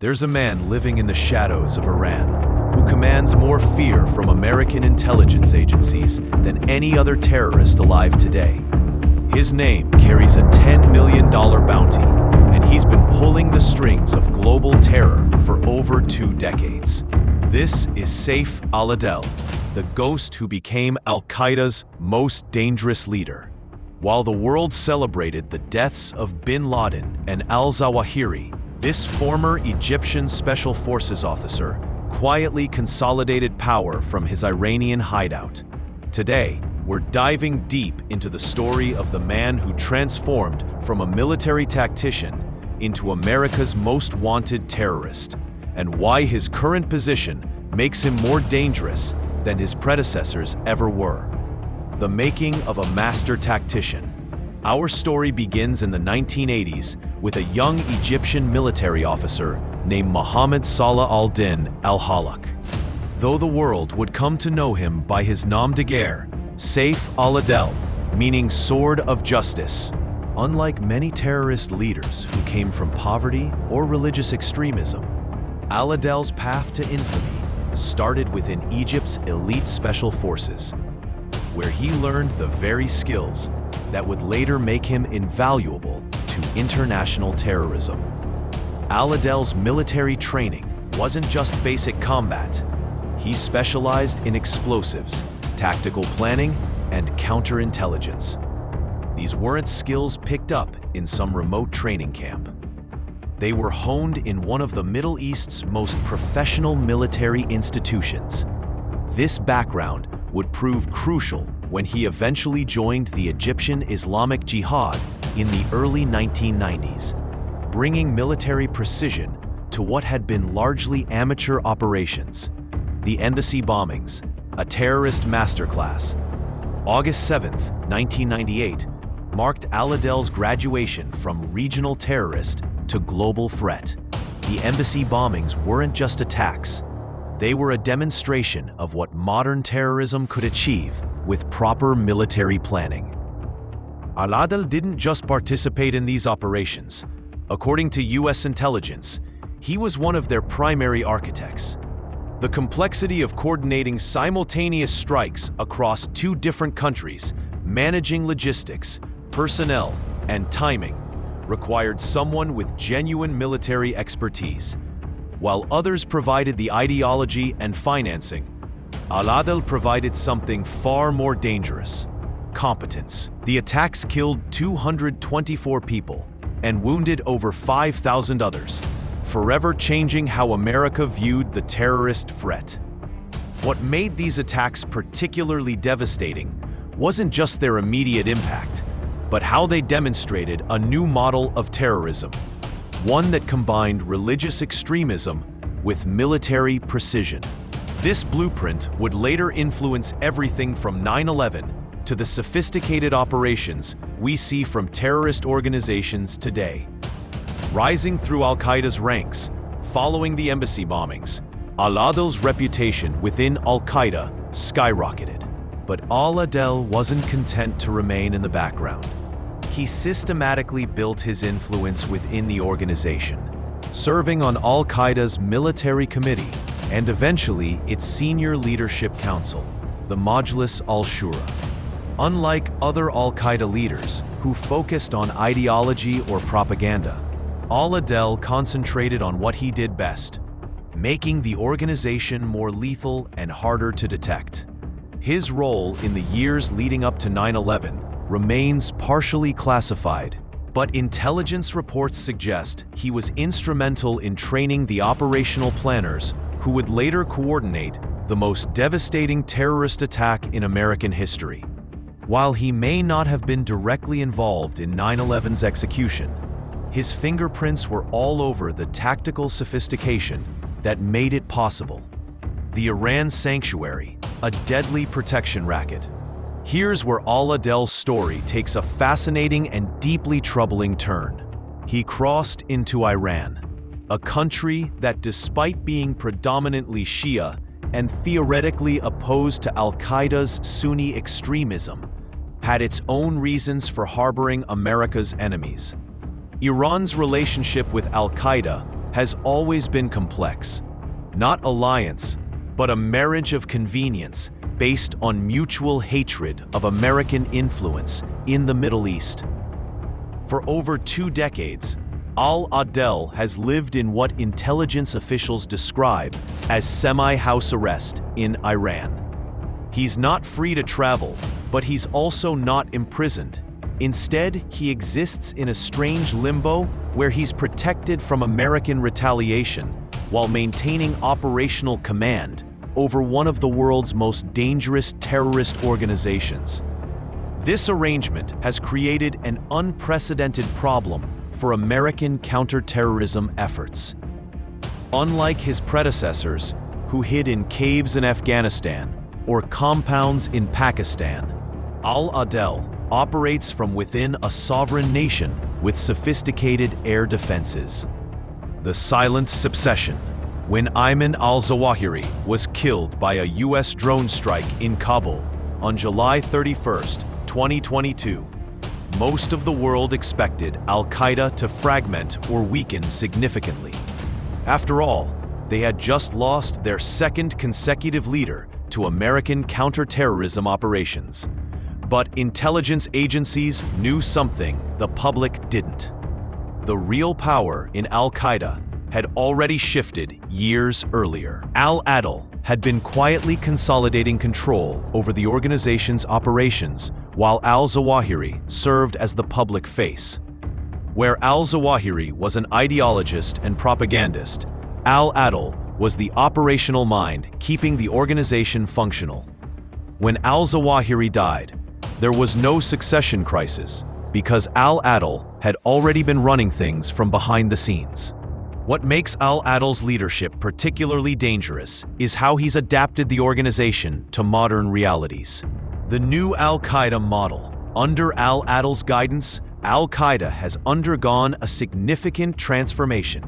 There's a man living in the shadows of Iran who commands more fear from American intelligence agencies than any other terrorist alive today. His name carries a $10 million bounty, and he's been pulling the strings of global terror for over 2 decades. This is Saif al-Adel, the ghost who became Al-Qaeda's most dangerous leader. While the world celebrated the deaths of bin Laden and al-Zawahiri, this former Egyptian Special Forces officer quietly consolidated power from his Iranian hideout. Today, we're diving deep into the story of the man who transformed from a military tactician into America's most wanted terrorist, and why his current position makes him more dangerous than his predecessors ever were. The making of a master tactician. Our story begins in the 1980s with a young Egyptian military officer named Mohammed Salah al-Din al-Halak. Though the world would come to know him by his nom de guerre, Saif al-Adel, meaning sword of justice. Unlike many terrorist leaders who came from poverty or religious extremism, al-Adel's path to infamy started within Egypt's elite special forces, where he learned the very skills that would later make him invaluable to international terrorism. Al-Adel's military training wasn't just basic combat. He specialized in explosives, tactical planning, and counterintelligence. These weren't skills picked up in some remote training camp. They were honed in one of the Middle East's most professional military institutions. This background would prove crucial when he eventually joined the Egyptian Islamic Jihad in the early 1990s, bringing military precision to what had been largely amateur operations. The embassy bombings, a terrorist masterclass. August 7, 1998, marked al-Adel's graduation from regional terrorist to global threat. The embassy bombings weren't just attacks. They were a demonstration of what modern terrorism could achieve with proper military planning. Al-Adel didn't just participate in these operations. According to US intelligence, he was one of their primary architects. The complexity of coordinating simultaneous strikes across 2 different countries, managing logistics, personnel, and timing, required someone with genuine military expertise. While others provided the ideology and financing, Al-Adel provided something far more dangerous: competence. The attacks killed 224 people and wounded over 5,000 others, forever changing how America viewed the terrorist threat. What made these attacks particularly devastating wasn't just their immediate impact, but how they demonstrated a new model of terrorism, one that combined religious extremism with military precision. This blueprint would later influence everything from 9/11 to the sophisticated operations we see from terrorist organizations today. Rising through Al-Qaeda's ranks, following the embassy bombings, al-Adel's reputation within Al-Qaeda skyrocketed. But al-Adel wasn't content to remain in the background. He systematically built his influence within the organization, serving on Al-Qaeda's military committee and eventually its senior leadership council, the Majlis al-Shura. Unlike other Al-Qaeda leaders who focused on ideology or propaganda, al-Adel concentrated on what he did best: making the organization more lethal and harder to detect. His role in the years leading up to 9/11 remains partially classified, but intelligence reports suggest he was instrumental in training the operational planners who would later coordinate the most devastating terrorist attack in American history. While he may not have been directly involved in 9/11's execution, his fingerprints were all over the tactical sophistication that made it possible. The Iran Sanctuary, a deadly protection racket. Here's where al-Adel's story takes a fascinating and deeply troubling turn. He crossed into Iran, a country that, despite being predominantly Shia and theoretically opposed to Al-Qaeda's Sunni extremism, had its own reasons for harboring America's enemies. Iran's relationship with Al-Qaeda has always been complex. Not alliance, but a marriage of convenience based on mutual hatred of American influence in the Middle East. For over 2 decades, al-Adel has lived in what intelligence officials describe as semi-house arrest in Iran. He's not free to travel, but he's also not imprisoned. Instead, he exists in a strange limbo where he's protected from American retaliation while maintaining operational command over one of the world's most dangerous terrorist organizations. This arrangement has created an unprecedented problem for American counterterrorism efforts. Unlike his predecessors, who hid in caves in Afghanistan or compounds in Pakistan, al-Adel operates from within a sovereign nation with sophisticated air defenses. The silent succession. When Ayman al-Zawahiri was killed by a U.S. drone strike in Kabul on July 31, 2022, most of the world expected al-Qaeda to fragment or weaken significantly. After all, they had just lost their second consecutive leader to American counterterrorism operations. But intelligence agencies knew something the public didn't. The real power in al-Qaeda had already shifted years earlier. Al-Adel had been quietly consolidating control over the organization's operations while al-Zawahiri served as the public face. Where al-Zawahiri was an ideologist and propagandist, al-Adel was the operational mind keeping the organization functional. When al-Zawahiri died, there was no succession crisis because al-Adel had already been running things from behind the scenes. What makes al-Adel's leadership particularly dangerous is how he's adapted the organization to modern realities. The new al-Qaeda model. Under al-Adel's guidance, al-Qaeda has undergone a significant transformation.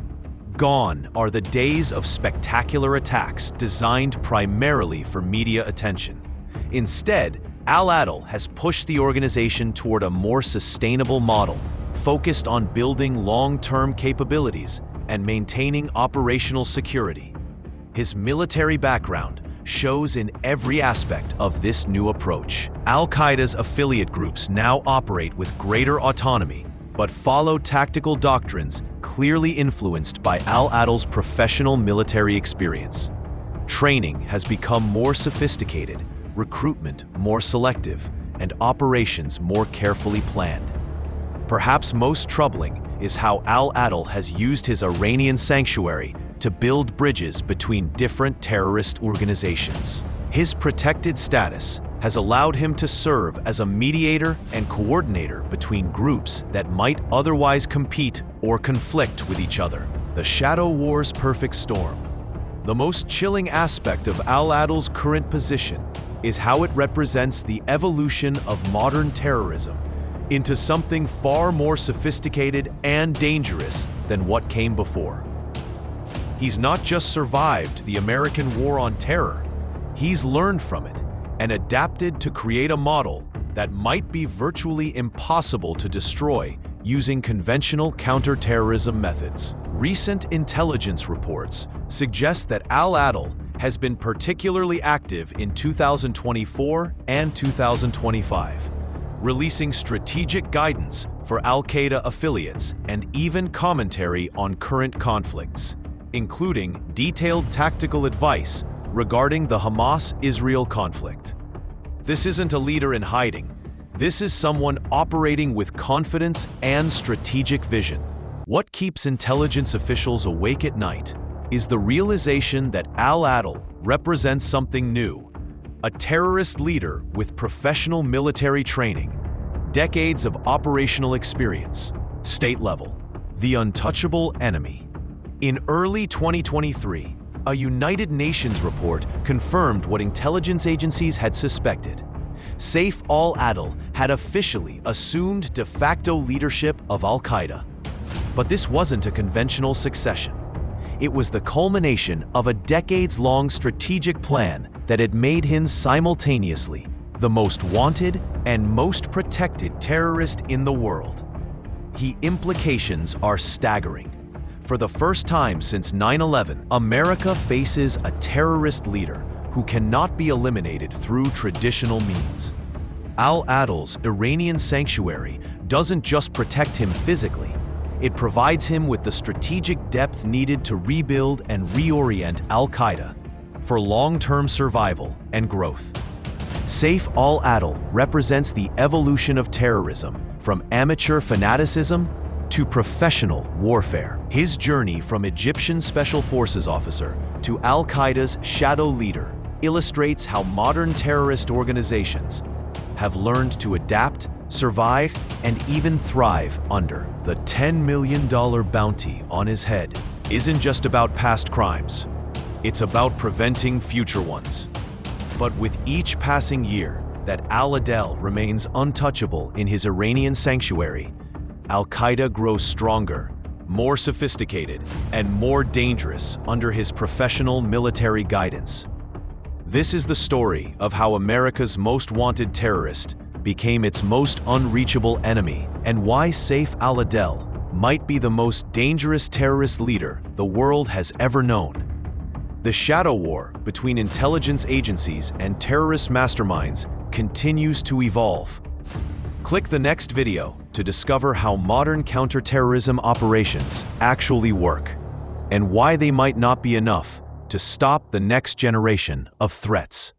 Gone are the days of spectacular attacks designed primarily for media attention. Instead, al-Adel has pushed the organization toward a more sustainable model, focused on building long-term capabilities and maintaining operational security. His military background shows in every aspect of this new approach. Al-Qaeda's affiliate groups now operate with greater autonomy, but follow tactical doctrines clearly influenced by al-Adel's professional military experience. Training has become more sophisticated, recruitment more selective, and operations more carefully planned. Perhaps most troubling is how al-Adel has used his Iranian sanctuary to build bridges between different terrorist organizations. His protected status has allowed him to serve as a mediator and coordinator between groups that might otherwise compete or conflict with each other. The Shadow War's perfect storm. The most chilling aspect of al-Adel's current position is how it represents the evolution of modern terrorism into something far more sophisticated and dangerous than what came before. He's not just survived the American war on terror, he's learned from it and adapted to create a model that might be virtually impossible to destroy using conventional counterterrorism methods. Recent intelligence reports suggest that al-Adel has been particularly active in 2024 and 2025, releasing strategic guidance for al-Qaeda affiliates and even commentary on current conflicts, including detailed tactical advice regarding the Hamas-Israel conflict. This isn't a leader in hiding. This is someone operating with confidence and strategic vision. What keeps intelligence officials awake at night is the realization that al-Adel represents something new, a terrorist leader with professional military training, decades of operational experience, state level, the untouchable enemy. In early 2023, a United Nations report confirmed what intelligence agencies had suspected. Saif al-Adel had officially assumed de facto leadership of al-Qaeda. But this wasn't a conventional succession. It was the culmination of a decades-long strategic plan that had made him simultaneously the most wanted and most protected terrorist in the world. The implications are staggering. For the first time since 9/11, America faces a terrorist leader who cannot be eliminated through traditional means. Al-Adel's Iranian sanctuary doesn't just protect him physically, it provides him with the strategic depth needed to rebuild and reorient Al-Qaeda for long-term survival and growth. Saif al-Adel represents the evolution of terrorism from amateur fanaticism to professional warfare. His journey from Egyptian Special Forces officer to Al-Qaeda's shadow leader illustrates how modern terrorist organizations have learned to adapt, survive, and even thrive under. The $10 million bounty on his head isn't just about past crimes. It's about preventing future ones. But with each passing year that al-Adel remains untouchable in his Iranian sanctuary, Al-Qaeda grows stronger, more sophisticated, and more dangerous under his professional military guidance. This is the story of how America's most wanted terrorist became its most unreachable enemy, and why Saif al-Adel might be the most dangerous terrorist leader the world has ever known. The shadow war between intelligence agencies and terrorist masterminds continues to evolve. Click the next video to discover how modern counterterrorism operations actually work, and why they might not be enough to stop the next generation of threats.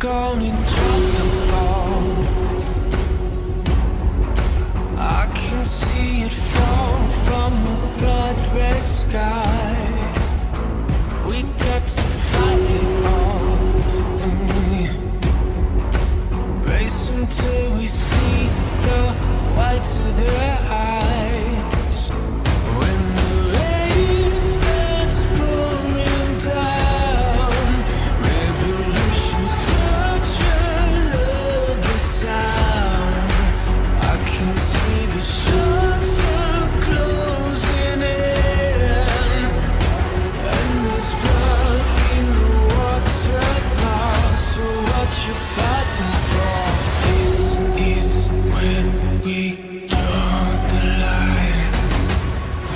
gonna drop the ball. I can see it fall from the blood red sky. We got to fight it all. Race until we see the whites of their eyes. When the rain starts pouring down, revolution's such a lovely sound. I can see the sharks are closing in, and there's blood in the water now. So what you fighting for? This is where we draw the line.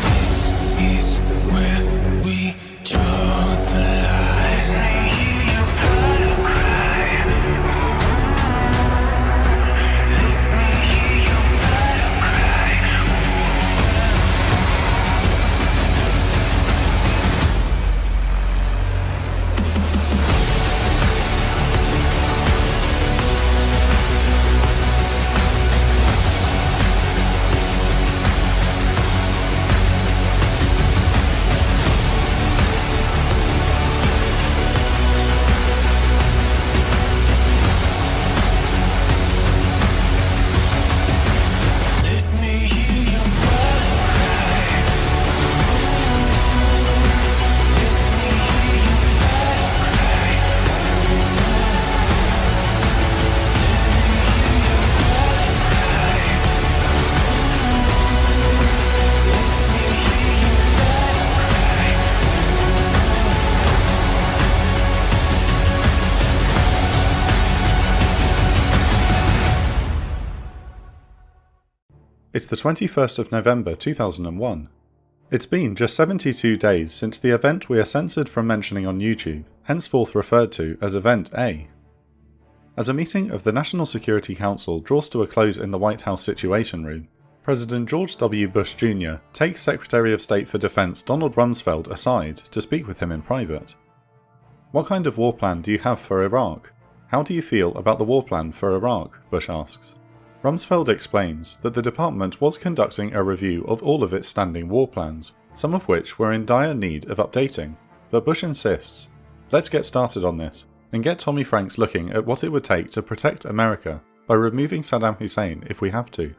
This is where we draw the line. I hear your battle cry. Let me hear your battle cry. Let me hear your battle cry. Let me hear your battle cry. It's the 21st of November 2001. It's been just 72 days since the event we are censored from mentioning on YouTube, henceforth referred to as Event A. As a meeting of the National Security Council draws to a close in the White House Situation Room, President George W. Bush Jr. takes Secretary of State for Defense Donald Rumsfeld aside to speak with him in private. "What kind of war plan do you have for Iraq? How do you feel about the war plan for Iraq?" Bush asks. Rumsfeld explains that the department was conducting a review of all of its standing war plans, some of which were in dire need of updating, but Bush insists, "Let's get started on this, and get Tommy Franks looking at what it would take to protect America by removing Saddam Hussein if we have to."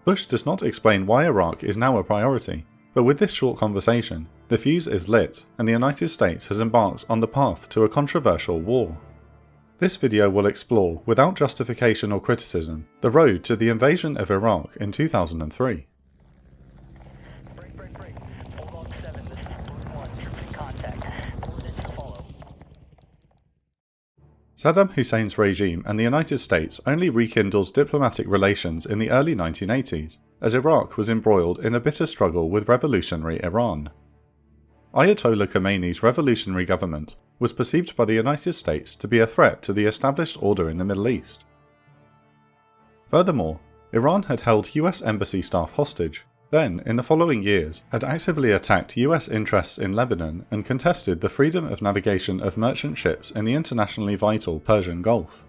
Bush does not explain why Iraq is now a priority, but with this short conversation, the fuse is lit and the United States has embarked on the path to a controversial war. This video will explore, without justification or criticism, the road to the invasion of Iraq in 2003. Hold on 7, this is Route 1, troops in contact. Coordinates to follow. Saddam Hussein's regime and the United States only rekindled diplomatic relations in the early 1980s, as Iraq was embroiled in a bitter struggle with revolutionary Iran. Ayatollah Khomeini's revolutionary government was perceived by the United States to be a threat to the established order in the Middle East. Furthermore, Iran had held US embassy staff hostage, then, in the following years, had actively attacked US interests in Lebanon and contested the freedom of navigation of merchant ships in the internationally vital Persian Gulf.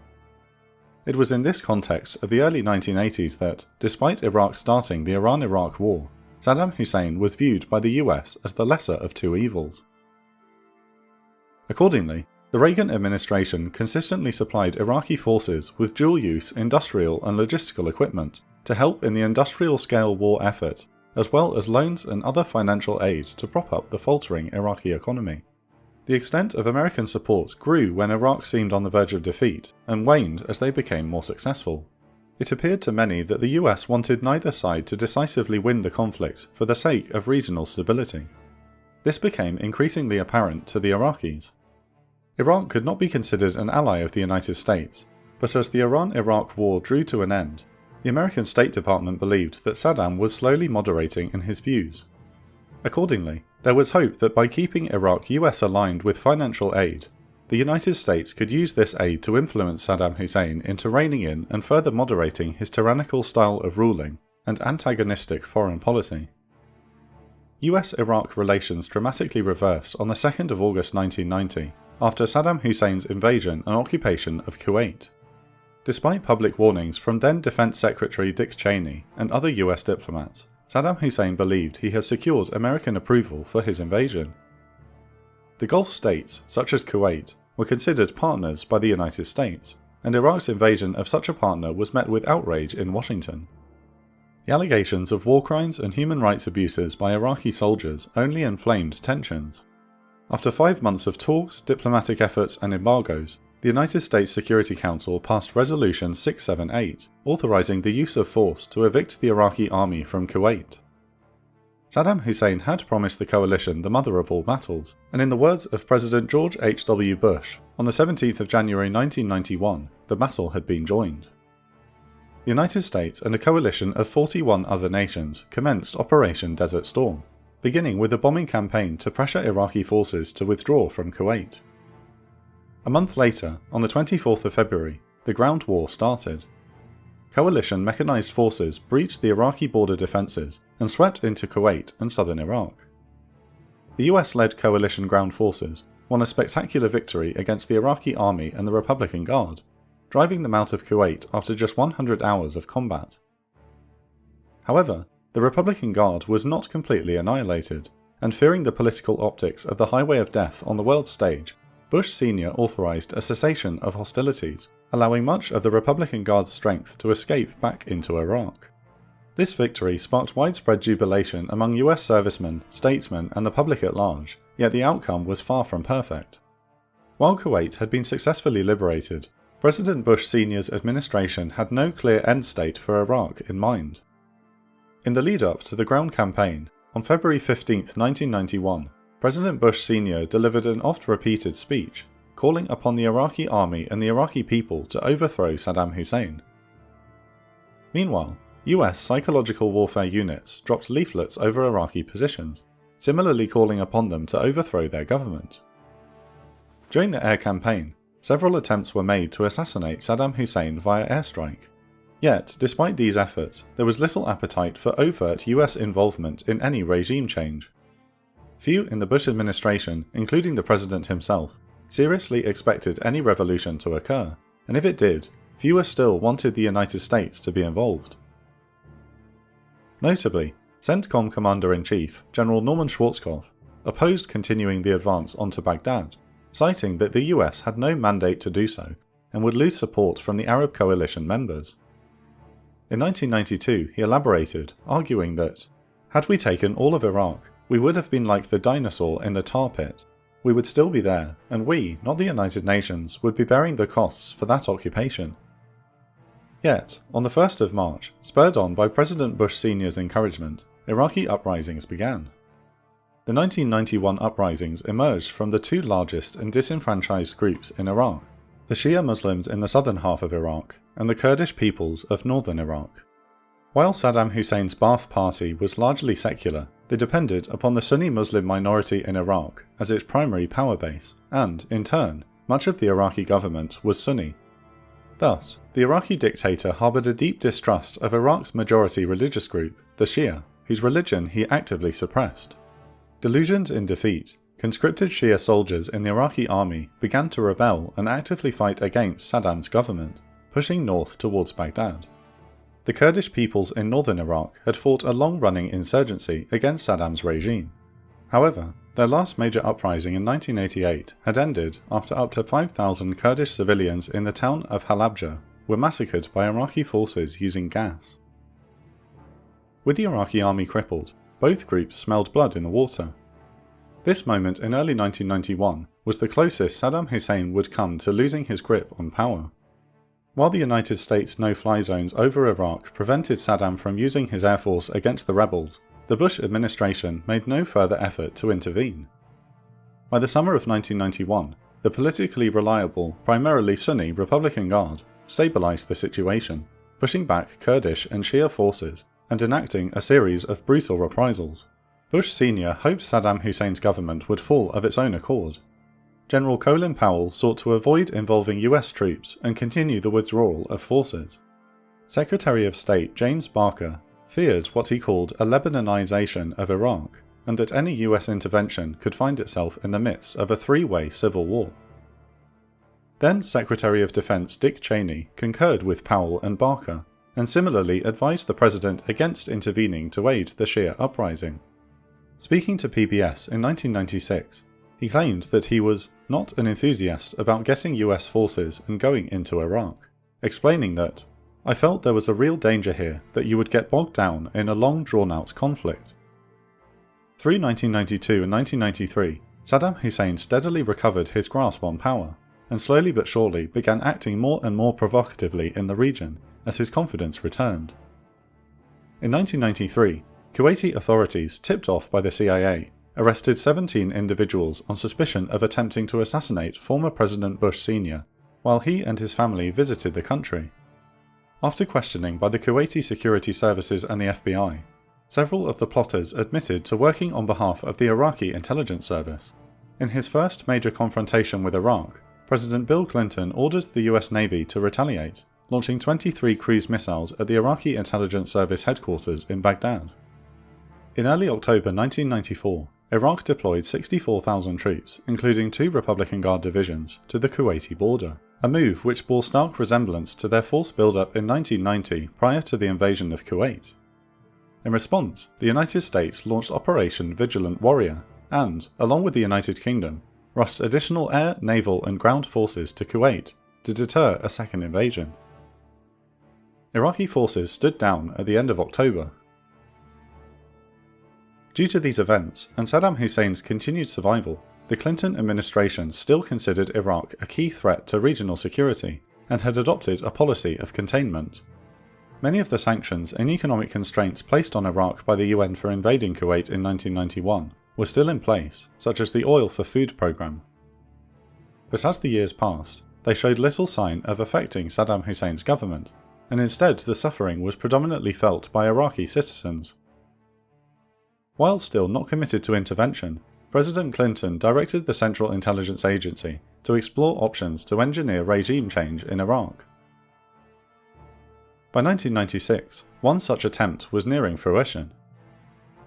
It was in this context of the early 1980s that, despite Iraq starting the Iran-Iraq War, Saddam Hussein was viewed by the US as the lesser of two evils. Accordingly, the Reagan administration consistently supplied Iraqi forces with dual-use industrial and logistical equipment to help in the industrial-scale war effort, as well as loans and other financial aid to prop up the faltering Iraqi economy. The extent of American support grew when Iraq seemed on the verge of defeat, and waned as they became more successful. It appeared to many that the US wanted neither side to decisively win the conflict for the sake of regional stability. This became increasingly apparent to the Iraqis. Iraq could not be considered an ally of the United States, but as the Iran-Iraq War drew to an end, the American State Department believed that Saddam was slowly moderating in his views. Accordingly, there was hope that by keeping Iraq US aligned with financial aid, the United States could use this aid to influence Saddam Hussein into reining in and further moderating his tyrannical style of ruling and antagonistic foreign policy. US-Iraq relations dramatically reversed on the 2nd of August 1990, after Saddam Hussein's invasion and occupation of Kuwait. Despite public warnings from then Defense Secretary Dick Cheney and other US diplomats, Saddam Hussein believed he had secured American approval for his invasion. The Gulf states, such as Kuwait, were considered partners by the United States, and Iraq's invasion of such a partner was met with outrage in Washington. The allegations of war crimes and human rights abuses by Iraqi soldiers only inflamed tensions. After 5 months of talks, diplomatic efforts and embargoes, the United States Security Council passed Resolution 678, authorizing the use of force to evict the Iraqi army from Kuwait. Saddam Hussein had promised the coalition the mother of all battles, and in the words of President George H.W. Bush, on the 17th of January 1991, the battle had been joined. The United States and a coalition of 41 other nations commenced Operation Desert Storm, beginning with a bombing campaign to pressure Iraqi forces to withdraw from Kuwait. A month later, on the 24th of February, the ground war started. Coalition mechanized forces breached the Iraqi border defenses and swept into Kuwait and southern Iraq. The US-led coalition ground forces won a spectacular victory against the Iraqi army and the Republican Guard, driving them out of Kuwait after just 100 hours of combat. However, the Republican Guard was not completely annihilated, and fearing the political optics of the Highway of Death on the world stage, Bush Sr. authorized a cessation of hostilities, allowing much of the Republican Guard's strength to escape back into Iraq. This victory sparked widespread jubilation among US servicemen, statesmen, and the public at large, yet the outcome was far from perfect. While Kuwait had been successfully liberated, President Bush Sr.'s administration had no clear end state for Iraq in mind. In the lead-up to the ground campaign, on February 15, 1991, President Bush Sr. delivered an oft-repeated speech, calling upon the Iraqi army and the Iraqi people to overthrow Saddam Hussein. Meanwhile, US psychological warfare units dropped leaflets over Iraqi positions, similarly calling upon them to overthrow their government. During the air campaign, several attempts were made to assassinate Saddam Hussein via airstrike. Yet, despite these efforts, there was little appetite for overt US involvement in any regime change. Few in the Bush administration, including the president himself, seriously expected any revolution to occur, and if it did, fewer still wanted the United States to be involved. Notably, CENTCOM Commander-in-Chief General Norman Schwarzkopf opposed continuing the advance onto Baghdad, citing that the US had no mandate to do so and would lose support from the Arab coalition members. In 1992, he elaborated, arguing that, "Had we taken all of Iraq, we would have been like the dinosaur in the tar pit. We would still be there, and we, not the United Nations, would be bearing the costs for that occupation." Yet, on the 1st of March, spurred on by President Bush Sr.'s encouragement, Iraqi uprisings began. The 1991 uprisings emerged from the two largest and disenfranchised groups in Iraq, the Shia Muslims in the southern half of Iraq and the Kurdish peoples of northern Iraq. While Saddam Hussein's Ba'ath Party was largely secular, they depended upon the Sunni Muslim minority in Iraq as its primary power base, and, in turn, much of the Iraqi government was Sunni. Thus, the Iraqi dictator harboured a deep distrust of Iraq's majority religious group, the Shia, whose religion he actively suppressed. Delusioned in defeat, conscripted Shia soldiers in the Iraqi army began to rebel and actively fight against Saddam's government, pushing north towards Baghdad. The Kurdish peoples in northern Iraq had fought a long-running insurgency against Saddam's regime. However, their last major uprising in 1988 had ended after up to 5,000 Kurdish civilians in the town of Halabja were massacred by Iraqi forces using gas. With the Iraqi army crippled, both groups smelled blood in the water. This moment in early 1991 was the closest Saddam Hussein would come to losing his grip on power. While the United States no-fly zones over Iraq prevented Saddam from using his air force against the rebels, the Bush administration made no further effort to intervene. By the summer of 1991, the politically reliable, primarily Sunni Republican Guard stabilized the situation, pushing back Kurdish and Shia forces and enacting a series of brutal reprisals. Bush Sr. hoped Saddam Hussein's government would fall of its own accord. General Colin Powell sought to avoid involving US troops and continue the withdrawal of forces. Secretary of State James Barker feared what he called a Lebanonization of Iraq, and that any US intervention could find itself in the midst of a three-way civil war. Then Secretary of Defense Dick Cheney concurred with Powell and Barker, and similarly advised the president against intervening to aid the Shia uprising. Speaking to PBS in 1996, he claimed that he was not an enthusiast about getting US forces and going into Iraq, explaining that, "I felt there was a real danger here that you would get bogged down in a long drawn-out conflict." Through 1992 and 1993, Saddam Hussein steadily recovered his grasp on power, and slowly but surely began acting more and more provocatively in the region as his confidence returned. In 1993, Kuwaiti authorities, tipped off by the CIA, arrested 17 individuals on suspicion of attempting to assassinate former President Bush Sr. while he and his family visited the country. After questioning by the Kuwaiti security services and the FBI, several of the plotters admitted to working on behalf of the Iraqi intelligence service. In his first major confrontation with Iraq, President Bill Clinton ordered the US Navy to retaliate, launching 23 cruise missiles at the Iraqi intelligence service headquarters in Baghdad. In early October 1994, Iraq deployed 64,000 troops, including 2 Republican Guard divisions, to the Kuwaiti border, a move which bore stark resemblance to their force build-up in 1990 prior to the invasion of Kuwait. In response, the United States launched Operation Vigilant Warrior and, along with the United Kingdom, rushed additional air, naval and ground forces to Kuwait to deter a second invasion. Iraqi forces stood down at the end of October. Due to these events and Saddam Hussein's continued survival, the Clinton administration still considered Iraq a key threat to regional security and had adopted a policy of containment. Many of the sanctions and economic constraints placed on Iraq by the UN for invading Kuwait in 1991 were still in place, such as the Oil for Food program. But as the years passed, they showed little sign of affecting Saddam Hussein's government, and instead the suffering was predominantly felt by Iraqi citizens. While still not committed to intervention, President Clinton directed the Central Intelligence Agency to explore options to engineer regime change in Iraq. By 1996, one such attempt was nearing fruition.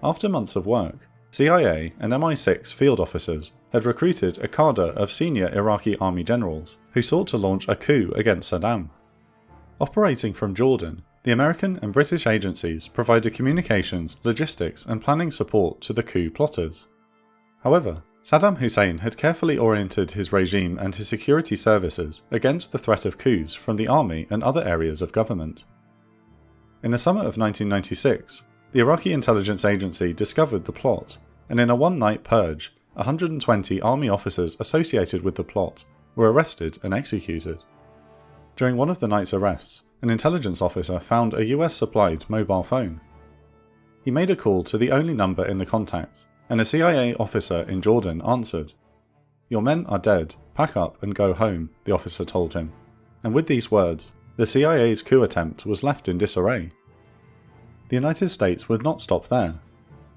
After months of work, CIA and MI6 field officers had recruited a cadre of senior Iraqi army generals who sought to launch a coup against Saddam. Operating from Jordan, the American and British agencies provided communications, logistics and planning support to the coup plotters. However, Saddam Hussein had carefully oriented his regime and his security services against the threat of coups from the army and other areas of government. In the summer of 1996, the Iraqi intelligence agency discovered the plot, and in a one-night purge, 120 army officers associated with the plot were arrested and executed. During one of the night's arrests, an intelligence officer found a US-supplied mobile phone. He made a call to the only number in the contacts, and a CIA officer in Jordan answered. "Your men are dead, pack up and go home," the officer told him, and with these words, the CIA's coup attempt was left in disarray. The United States would not stop there.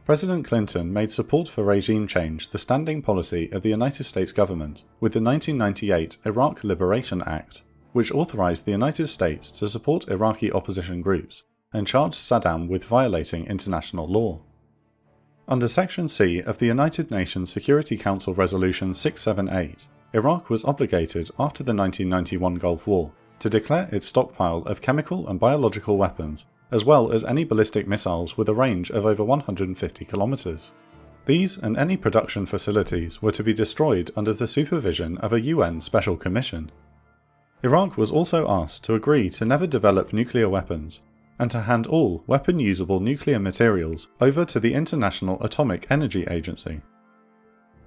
President Clinton made support for regime change the standing policy of the United States government with the 1998 Iraq Liberation Act, which authorized the United States to support Iraqi opposition groups and charged Saddam with violating international law. Under Section C of the United Nations Security Council Resolution 678, Iraq was obligated after the 1991 Gulf War to declare its stockpile of chemical and biological weapons, as well as any ballistic missiles with a range of over 150 kilometers. These and any production facilities were to be destroyed under the supervision of a UN Special Commission. Iraq was also asked to agree to never develop nuclear weapons, and to hand all weapon-usable nuclear materials over to the International Atomic Energy Agency.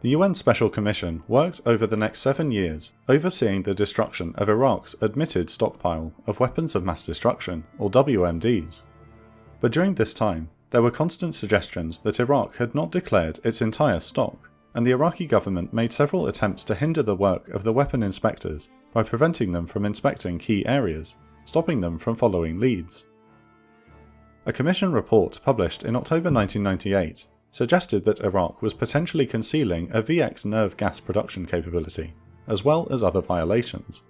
The UN Special Commission worked over the next 7 years, overseeing the destruction of Iraq's admitted stockpile of weapons of mass destruction, or WMDs. But during this time, there were constant suggestions that Iraq had not declared its entire stock, and the Iraqi government made several attempts to hinder the work of the weapon inspectors by preventing them from inspecting key areas, stopping them from following leads. A commission report published in October 1998 suggested that Iraq was potentially concealing a VX nerve gas production capability, as well as other violations.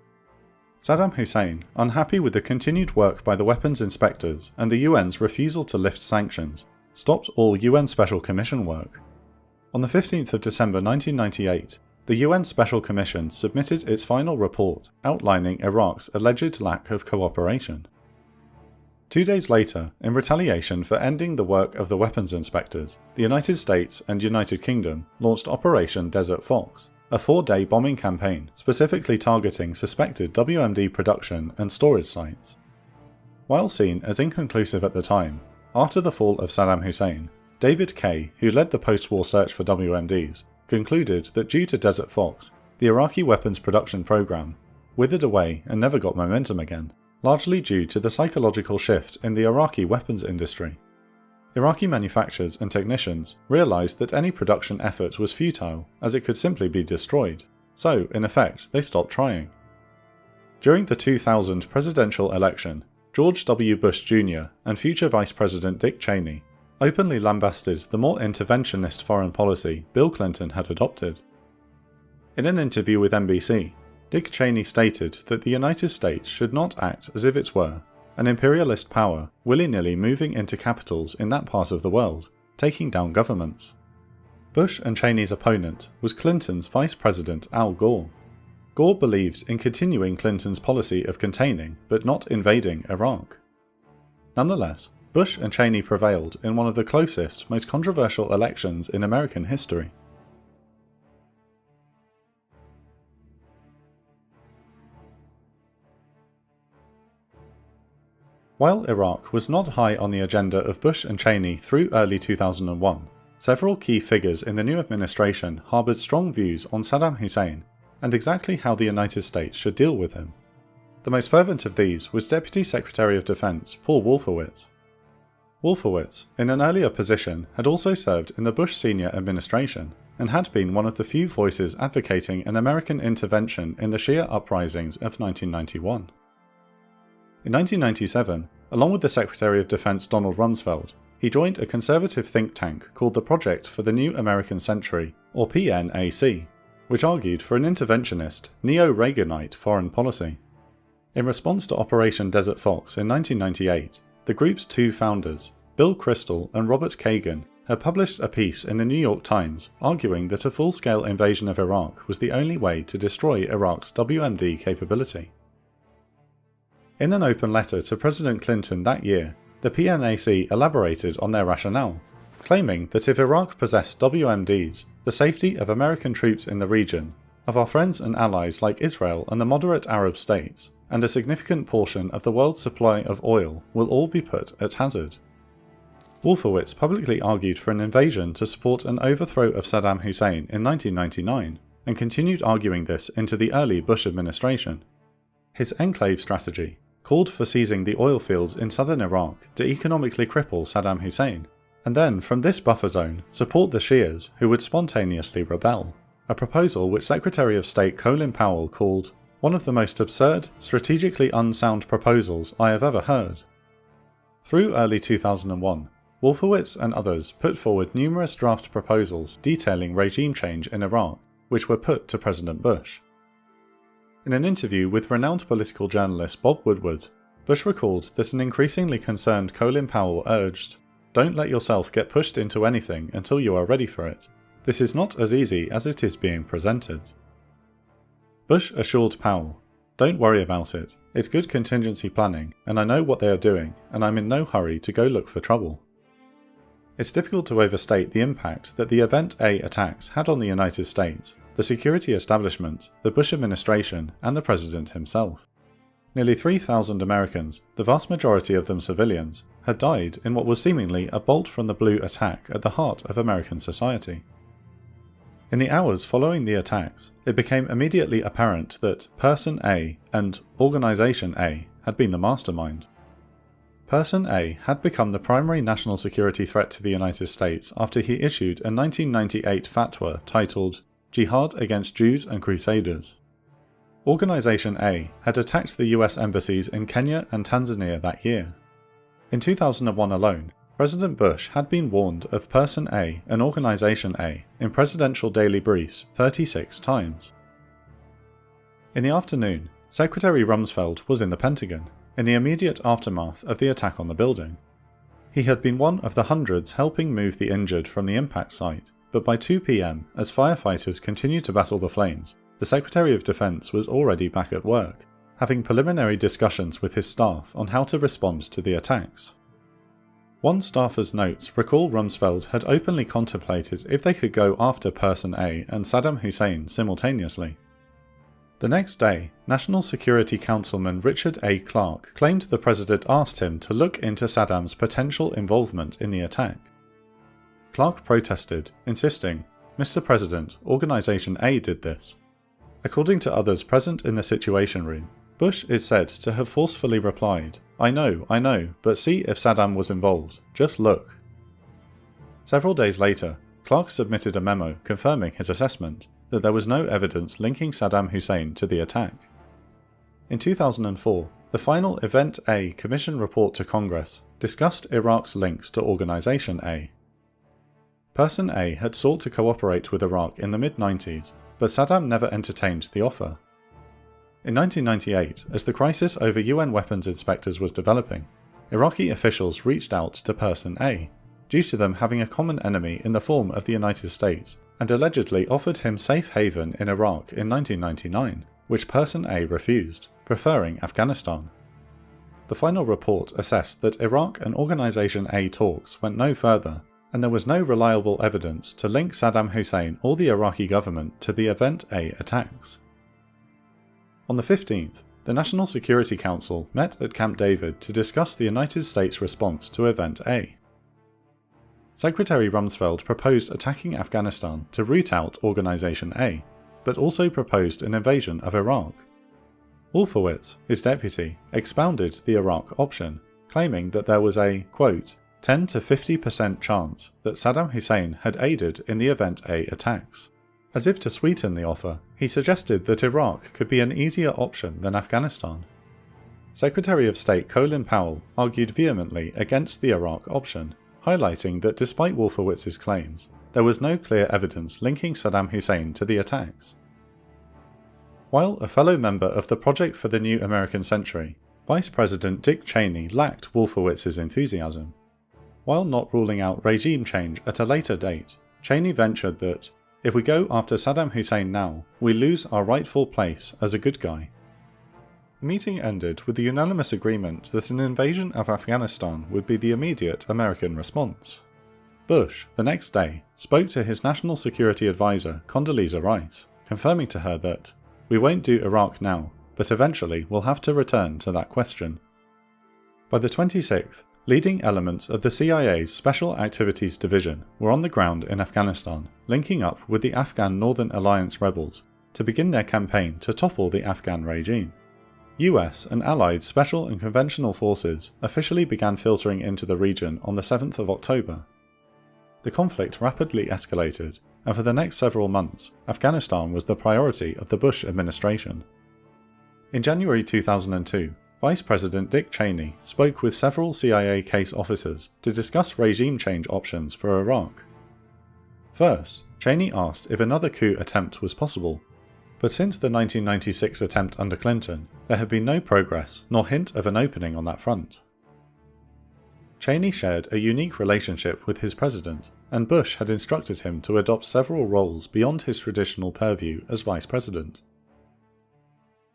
Saddam Hussein, unhappy with the continued work by the weapons inspectors and the UN's refusal to lift sanctions, stopped all UN Special Commission work. On the 15th of December 1998, the UN Special Commission submitted its final report outlining Iraq's alleged lack of cooperation. 2 days later, in retaliation for ending the work of the weapons inspectors, the United States and United Kingdom launched Operation Desert Fox, a 4-day bombing campaign specifically targeting suspected WMD production and storage sites. While seen as inconclusive at the time, after the fall of Saddam Hussein, David Kay, who led the post-war search for WMDs, concluded that due to Desert Fox, the Iraqi weapons production program withered away and never got momentum again, largely due to the psychological shift in the Iraqi weapons industry. Iraqi manufacturers and technicians realised that any production effort was futile as it could simply be destroyed, so in effect they stopped trying. During the 2000 presidential election, George W. Bush Jr. and future Vice President Dick Cheney openly lambasted the more interventionist foreign policy Bill Clinton had adopted. In an interview with NBC, Dick Cheney stated that the United States should not act as if it were an imperialist power willy-nilly moving into capitals in that part of the world, taking down governments. Bush and Cheney's opponent was Clinton's Vice President Al Gore. Gore believed in continuing Clinton's policy of containing but not invading Iraq. Nonetheless, Bush and Cheney prevailed in one of the closest, most controversial elections in American history. While Iraq was not high on the agenda of Bush and Cheney through early 2001, several key figures in the new administration harboured strong views on Saddam Hussein and exactly how the United States should deal with him. The most fervent of these was Deputy Secretary of Defense Paul Wolfowitz. Wolfowitz, in an earlier position, had also served in the Bush senior administration and had been one of the few voices advocating an American intervention in the Shia uprisings of 1991. In 1997, along with the Secretary of Defense Donald Rumsfeld, he joined a conservative think tank called the Project for the New American Century, or PNAC, which argued for an interventionist, neo-Reaganite foreign policy. In response to Operation Desert Fox in 1998, the group's two founders, Bill Kristol and Robert Kagan, had published a piece in the New York Times arguing that a full-scale invasion of Iraq was the only way to destroy Iraq's WMD capability. In an open letter to President Clinton that year, the PNAC elaborated on their rationale, claiming that if Iraq possessed WMDs, the safety of American troops in the region, of our friends and allies like Israel and the moderate Arab states, and a significant portion of the world's supply of oil will all be put at hazard. Wolfowitz publicly argued for an invasion to support an overthrow of Saddam Hussein in 1999, and continued arguing this into the early Bush administration. His enclave strategy called for seizing the oil fields in southern Iraq to economically cripple Saddam Hussein, and then from this buffer zone support the Shias who would spontaneously rebel, a proposal which Secretary of State Colin Powell called one of the most absurd, strategically unsound proposals I have ever heard. Through early 2001, Wolfowitz and others put forward numerous draft proposals detailing regime change in Iraq, which were put to President Bush. In an interview with renowned political journalist Bob Woodward, Bush recalled that an increasingly concerned Colin Powell urged, "Don't let yourself get pushed into anything until you are ready for it. This is not as easy as it is being presented." Bush assured Powell, "Don't worry about it. It's good contingency planning, and I know what they are doing, and I'm in no hurry to go look for trouble." It's difficult to overstate the impact that the Event A attacks had on the United States, the security establishment, the Bush administration, and the President himself. Nearly 3,000 Americans, the vast majority of them civilians, had died in what was seemingly a bolt-from-the-blue attack at the heart of American society. In the hours following the attacks, it became immediately apparent that Person A and Organization A had been the mastermind. Person A had become the primary national security threat to the United States after he issued a 1998 fatwa titled Jihad Against Jews and Crusaders. Organization A had attacked the US embassies in Kenya and Tanzania that year. In 2001 alone, President Bush had been warned of Person A and Organization A in presidential daily briefs 36 times. In the afternoon, Secretary Rumsfeld was in the Pentagon, in the immediate aftermath of the attack on the building. He had been one of the hundreds helping move the injured from the impact site, but by 2 p.m, as firefighters continued to battle the flames, the Secretary of Defense was already back at work, having preliminary discussions with his staff on how to respond to the attacks. One staffer's notes recall Rumsfeld had openly contemplated if they could go after Person A and Saddam Hussein simultaneously. The next day, National Security Councilman Richard A. Clarke claimed the president asked him to look into Saddam's potential involvement in the attack. Clarke protested, insisting, "Mr. President, Organisation A did this." According to others present in the Situation Room, Bush is said to have forcefully replied, I know, but see if Saddam was involved, just look." Several days later, Clarke submitted a memo confirming his assessment that there was no evidence linking Saddam Hussein to the attack. In 2004, the final Event A Commission report to Congress discussed Iraq's links to Organisation A. Person A had sought to cooperate with Iraq in the mid-90s, but Saddam never entertained the offer. In 1998, as the crisis over UN weapons inspectors was developing, Iraqi officials reached out to Person A, due to them having a common enemy in the form of the United States, and allegedly offered him safe haven in Iraq in 1999, which Person A refused, preferring Afghanistan. The final report assessed that Iraq and Organisation A talks went no further, and there was no reliable evidence to link Saddam Hussein or the Iraqi government to the Event A attacks. On the 15th, the National Security Council met at Camp David to discuss the United States' response to Event A. Secretary Rumsfeld proposed attacking Afghanistan to root out Organisation A, but also proposed an invasion of Iraq. Wolfowitz, his deputy, expounded the Iraq option, claiming that there was a, quote, 10 to 50% chance that Saddam Hussein had aided in the Event A attacks. As if to sweeten the offer, he suggested that Iraq could be an easier option than Afghanistan. Secretary of State Colin Powell argued vehemently against the Iraq option, highlighting that despite Wolfowitz's claims, there was no clear evidence linking Saddam Hussein to the attacks. While a fellow member of the Project for the New American Century, Vice President Dick Cheney lacked Wolfowitz's enthusiasm. While not ruling out regime change at a later date, Cheney ventured that, if we go after Saddam Hussein now, we lose our rightful place as a good guy. The meeting ended with the unanimous agreement that an invasion of Afghanistan would be the immediate American response. Bush, the next day, spoke to his National Security Advisor Condoleezza Rice, confirming to her that, "We won't do Iraq now, but eventually we'll have to return to that question." By the 26th, leading elements of the CIA's Special Activities Division were on the ground in Afghanistan, linking up with the Afghan Northern Alliance rebels to begin their campaign to topple the Afghan regime. US and Allied special and conventional forces officially began filtering into the region on the 7th of October. The conflict rapidly escalated, and for the next several months, Afghanistan was the priority of the Bush administration. In January 2002, Vice President Dick Cheney spoke with several CIA case officers to discuss regime change options for Iraq. First, Cheney asked if another coup attempt was possible, but since the 1996 attempt under Clinton, there had been no progress nor hint of an opening on that front. Cheney shared a unique relationship with his president, and Bush had instructed him to adopt several roles beyond his traditional purview as vice president.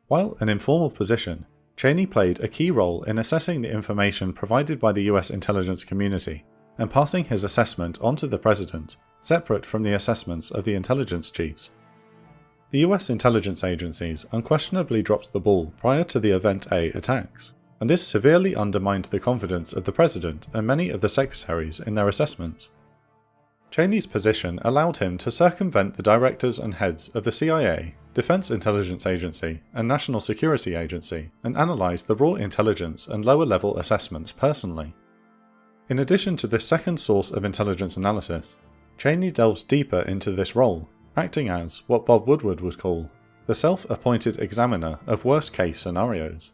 While an informal position, Cheney played a key role in assessing the information provided by the US intelligence community and passing his assessment onto the president, separate from the assessments of the intelligence chiefs. The US intelligence agencies unquestionably dropped the ball prior to the Event A attacks, and this severely undermined the confidence of the president and many of the secretaries in their assessments. Cheney's position allowed him to circumvent the directors and heads of the CIA, Defense Intelligence Agency, and National Security Agency, and analyze the raw intelligence and lower-level assessments personally. In addition to this second source of intelligence analysis, Cheney delved deeper into this role, acting as what Bob Woodward would call the self-appointed examiner of worst-case scenarios.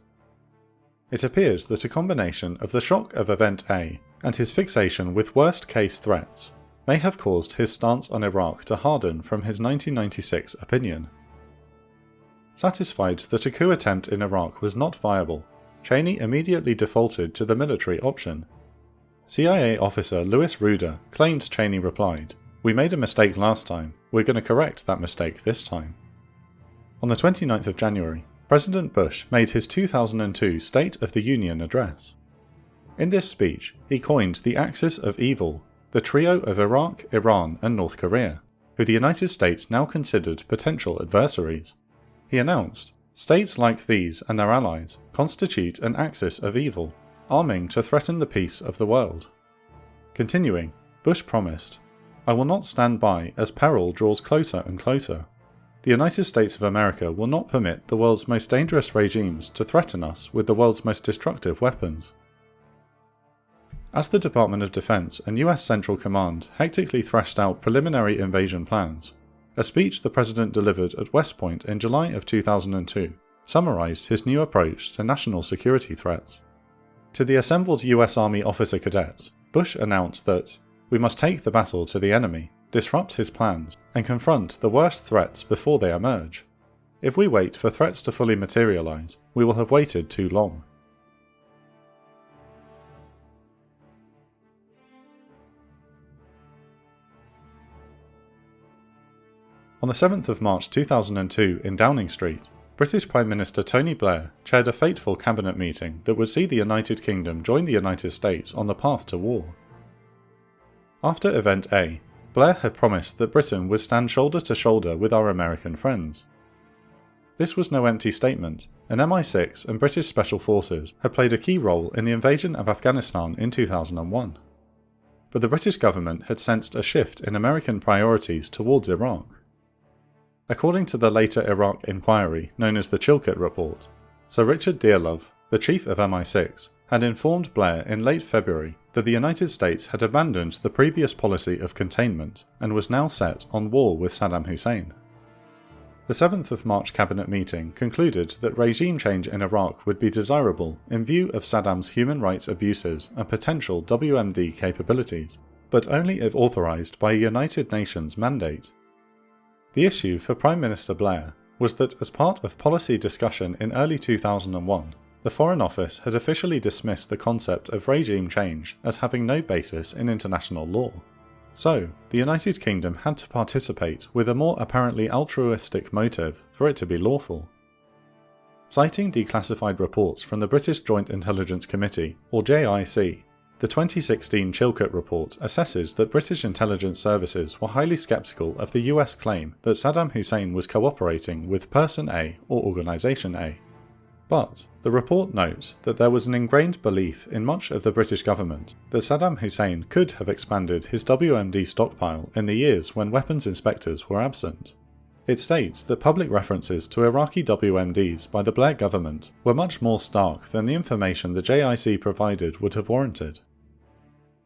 It appears that a combination of the shock of Event A and his fixation with worst-case threats may have caused his stance on Iraq to harden from his 1996 opinion. Satisfied that a coup attempt in Iraq was not viable, Cheney immediately defaulted to the military option. CIA officer Louis Ruder claimed Cheney replied, "We made a mistake last time, we're going to correct that mistake this time." On the 29th of January, President Bush made his 2002 State of the Union address. In this speech, he coined the axis of evil, the trio of Iraq, Iran, and North Korea, who the United States now considered potential adversaries. He announced, "States like these and their allies constitute an axis of evil, arming to threaten the peace of the world." Continuing, Bush promised, "I will not stand by as peril draws closer and closer. The United States of America will not permit the world's most dangerous regimes to threaten us with the world's most destructive weapons." As the Department of Defense and US Central Command hectically threshed out preliminary invasion plans, a speech the President delivered at West Point in July of 2002 summarized his new approach to national security threats. To the assembled US Army officer cadets, Bush announced that, "We must take the battle to the enemy, disrupt his plans, and confront the worst threats before they emerge. If we wait for threats to fully materialize, we will have waited too long." On the 7th of March 2002 in Downing Street, British Prime Minister Tony Blair chaired a fateful cabinet meeting that would see the United Kingdom join the United States on the path to war. After Event A, Blair had promised that Britain would stand shoulder to shoulder with our American friends. This was no empty statement, and MI6 and British Special Forces had played a key role in the invasion of Afghanistan in 2001. But the British government had sensed a shift in American priorities towards Iraq. According to the later Iraq inquiry known as the Chilcot Report, Sir Richard Dearlove, the chief of MI6, had informed Blair in late February that the United States had abandoned the previous policy of containment and was now set on war with Saddam Hussein. The 7th of March cabinet meeting concluded that regime change in Iraq would be desirable in view of Saddam's human rights abuses and potential WMD capabilities, but only if authorized by a United Nations mandate. The issue for Prime Minister Blair was that as part of policy discussion in early 2001, the Foreign Office had officially dismissed the concept of regime change as having no basis in international law. So, the United Kingdom had to participate with a more apparently altruistic motive for it to be lawful. Citing declassified reports from the British Joint Intelligence Committee, or JIC, the 2016 Chilcot Report assesses that British intelligence services were highly sceptical of the US claim that Saddam Hussein was cooperating with Person A or Organisation A. But the report notes that there was an ingrained belief in much of the British government that Saddam Hussein could have expanded his WMD stockpile in the years when weapons inspectors were absent. It states that public references to Iraqi WMDs by the Blair government were much more stark than the information the JIC provided would have warranted.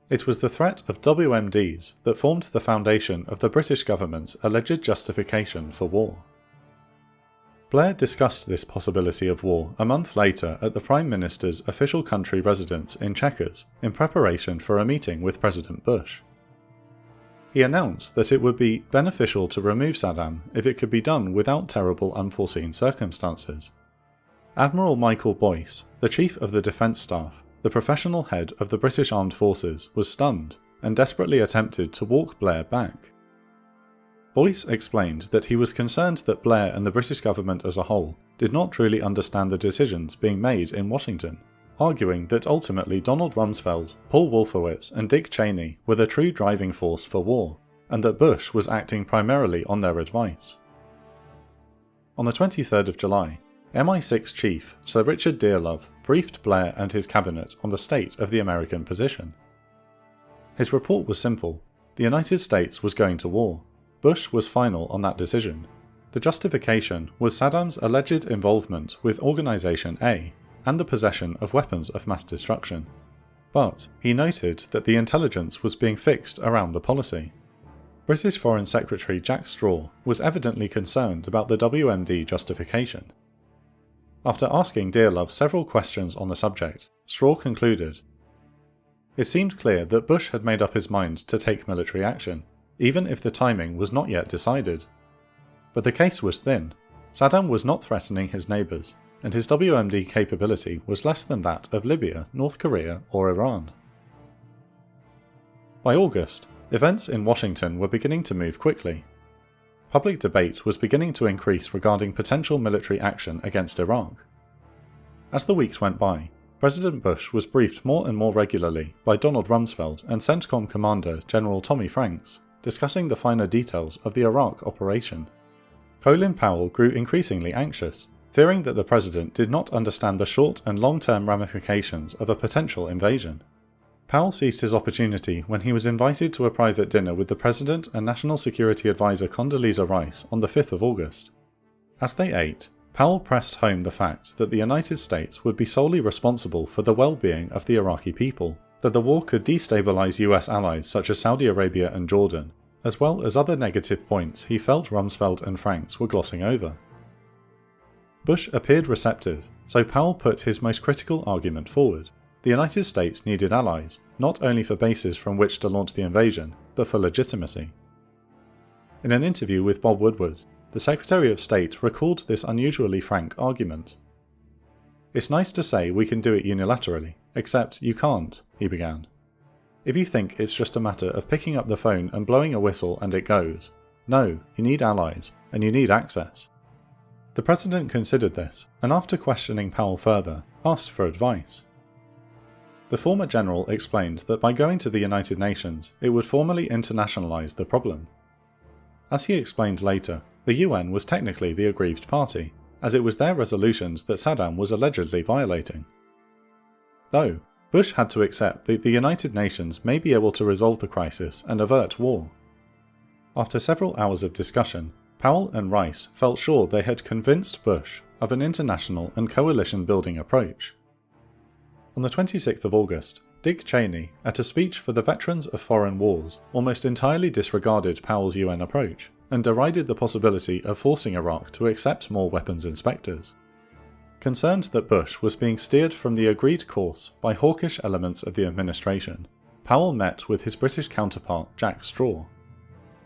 It was the threat of WMDs that formed the foundation of the British government's alleged justification for war. Blair discussed this possibility of war a month later at the Prime Minister's official country residence in Chequers in preparation for a meeting with President Bush. He announced that it would be beneficial to remove Saddam if it could be done without terrible unforeseen circumstances. Admiral Michael Boyce, the Chief of the Defence Staff, the professional head of the British Armed Forces, was stunned and desperately attempted to walk Blair back. Boyce explained that he was concerned that Blair and the British government as a whole did not truly understand the decisions being made in Washington, arguing that ultimately Donald Rumsfeld, Paul Wolfowitz and Dick Cheney were the true driving force for war, and that Bush was acting primarily on their advice. On the 23rd of July, MI6 Chief Sir Richard Dearlove briefed Blair and his cabinet on the state of the American position. His report was simple: the United States was going to war. Bush was final on that decision. The justification was Saddam's alleged involvement with Organisation A and the possession of weapons of mass destruction. But he noted that the intelligence was being fixed around the policy. British Foreign Secretary Jack Straw was evidently concerned about the WMD justification. After asking Dearlove several questions on the subject, Straw concluded, "It seemed clear that Bush had made up his mind to take military action, even if the timing was not yet decided. But the case was thin. Saddam was not threatening his neighbours, and his WMD capability was less than that of Libya, North Korea or Iran." By August, Events in Washington were beginning to move quickly. Public debate was beginning to increase regarding potential military action against Iraq. As the weeks went by, President Bush was briefed more and more regularly by Donald Rumsfeld and CENTCOM Commander General Tommy Franks, discussing the finer details of the Iraq operation. Colin Powell grew increasingly anxious, fearing that the president did not understand the short and long-term ramifications of a potential invasion. Powell seized his opportunity when he was invited to a private dinner with the President and National Security Advisor Condoleezza Rice on the 5th of August. As they ate, Powell pressed home the fact that the United States would be solely responsible for the well-being of the Iraqi people, that the war could destabilize US allies such as Saudi Arabia and Jordan, as well as other negative points he felt Rumsfeld and Franks were glossing over. Bush appeared receptive, so Powell put his most critical argument forward. The United States needed allies, not only for bases from which to launch the invasion, but for legitimacy. In an interview with Bob Woodward, the Secretary of State recalled this unusually frank argument. "It's nice to say we can do it unilaterally, except you can't," he began. "If you think it's just a matter of picking up the phone and blowing a whistle and it goes, no, you need allies, and you need access." The President considered this, and after questioning Powell further, asked for advice. The former general explained that by going to the United Nations, it would formally internationalize the problem. As he explained later, the UN was technically the aggrieved party, as it was their resolutions that Saddam was allegedly violating. Though, Bush had to accept that the United Nations may be able to resolve the crisis and avert war. After several hours of discussion, Powell and Rice felt sure they had convinced Bush of an international and coalition-building approach. On the 26th of August, Dick Cheney, at a speech for the veterans of foreign wars, almost entirely disregarded Powell's UN approach and derided the possibility of forcing Iraq to accept more weapons inspectors. Concerned that Bush was being steered from the agreed course by hawkish elements of the administration, Powell met with his British counterpart Jack Straw.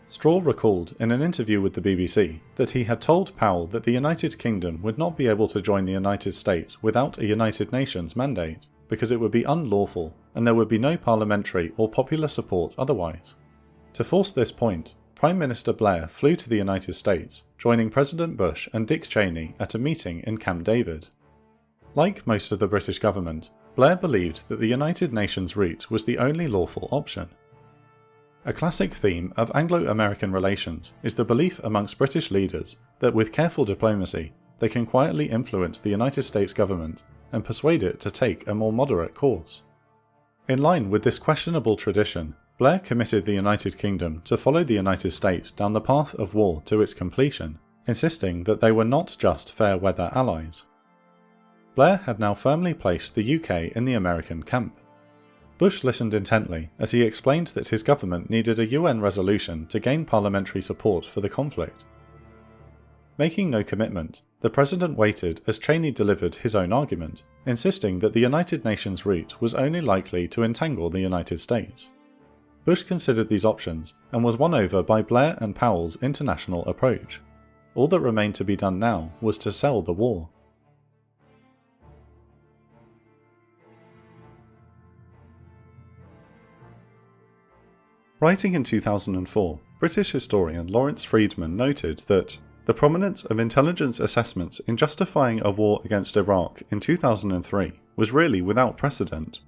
Straw recalled in an interview with the BBC that he had told Powell that the United Kingdom would not be able to join the United States without a United Nations mandate, because it would be unlawful and there would be no parliamentary or popular support otherwise. To force this point, Prime Minister Blair flew to the United States, joining President Bush and Dick Cheney at a meeting in Camp David. Like most of the British government, Blair believed that the United Nations route was the only lawful option. A classic theme of Anglo-American relations is the belief amongst British leaders that with careful diplomacy, they can quietly influence the United States government and persuade it to take a more moderate course. In line with this questionable tradition, Blair committed the United Kingdom to follow the United States down the path of war to its completion, insisting that they were not just fair-weather allies. Blair had now firmly placed the UK in the American camp. Bush listened intently as he explained that his government needed a UN resolution to gain parliamentary support for the conflict. Making no commitment, the President waited as Cheney delivered his own argument, insisting that the United Nations route was only likely to entangle the United States. Bush considered these options and was won over by Blair and Powell's international approach. All that remained to be done now was to sell the war. Writing in 2004, British historian Lawrence Freedman noted that the prominence of intelligence assessments in justifying a war against Iraq in 2003 was really without precedent.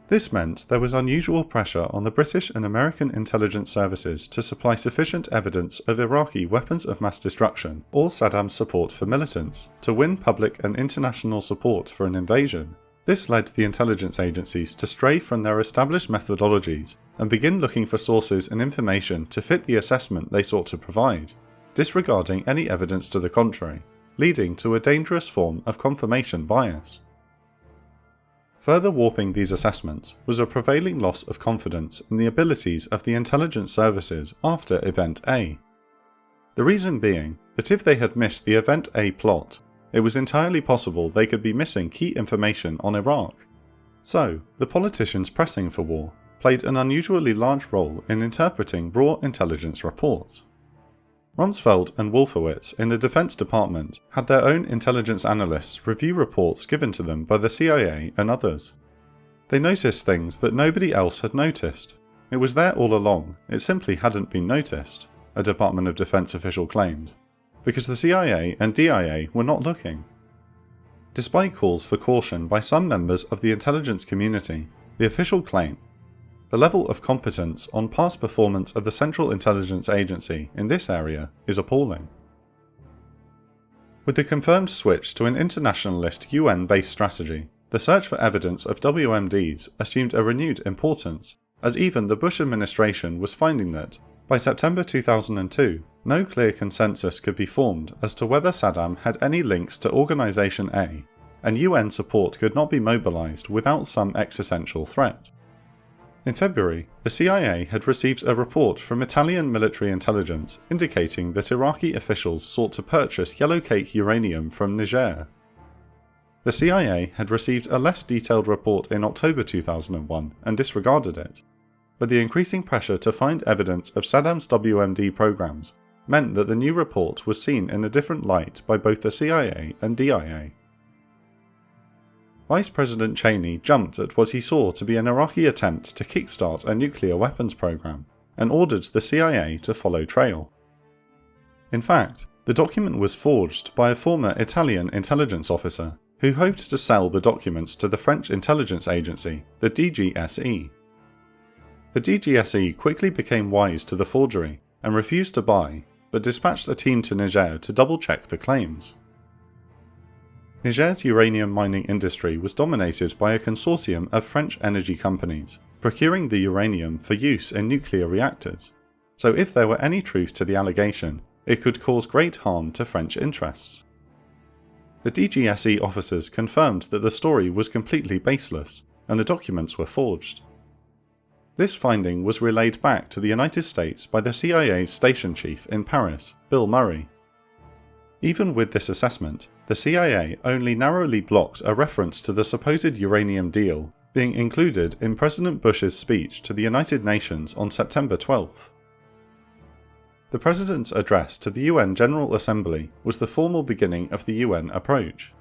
This meant there was unusual pressure on the British and American intelligence services to supply sufficient evidence of Iraqi weapons of mass destruction or Saddam's support for militants to win public and international support for an invasion. This led the intelligence agencies to stray from their established methodologies and begin looking for sources and information to fit the assessment they sought to provide, disregarding any evidence to the contrary, leading to a dangerous form of confirmation bias. Further warping these assessments was a prevailing loss of confidence in the abilities of the intelligence services after Event A. The reason being that if they had missed the Event A plot, it was entirely possible they could be missing key information on Iraq. So, the politicians pressing for war played an unusually large role in interpreting raw intelligence reports. Rumsfeld and Wolfowitz in the Defense Department had their own intelligence analysts review reports given to them by the CIA and others. They noticed things that nobody else had noticed, It was there all along, it simply hadn't been noticed, a Department of Defense official claimed, because the CIA and DIA were not looking. Despite calls for caution by some members of the intelligence community, the official claim, the level of competence on past performance of the Central Intelligence Agency in this area is appalling. With the confirmed switch to an internationalist UN-based strategy, the search for evidence of WMDs assumed a renewed importance, as even the Bush administration was finding that, by September 2002, no clear consensus could be formed as to whether Saddam had any links to Organisation A, and UN support could not be mobilised without some existential threat. In February, the CIA had received a report from Italian military intelligence indicating that Iraqi officials sought to purchase yellowcake uranium from Niger. The CIA had received a less detailed report in October 2001 and disregarded it, but the increasing pressure to find evidence of Saddam's WMD programs meant that the new report was seen in a different light by both the CIA and DIA. Vice President Cheney jumped at what he saw to be an Iraqi attempt to kickstart a nuclear weapons program, and ordered the CIA to follow trail. In fact, the document was forged by a former Italian intelligence officer, who hoped to sell the documents to the French intelligence agency, the DGSE. The DGSE quickly became wise to the forgery, and refused to buy, but dispatched a team to Niger to double-check the claims. Niger's uranium mining industry was dominated by a consortium of French energy companies, procuring the uranium for use in nuclear reactors, so if there were any truth to the allegation, it could cause great harm to French interests. The DGSE officers confirmed that the story was completely baseless, and the documents were forged. This finding was relayed back to the United States by the CIA's station chief in Paris, Bill Murray. Even with this assessment, the CIA only narrowly blocked a reference to the supposed uranium deal being included in President Bush's speech to the United Nations on September 12th. The President's address to the UN General Assembly was the formal beginning of the UN approach.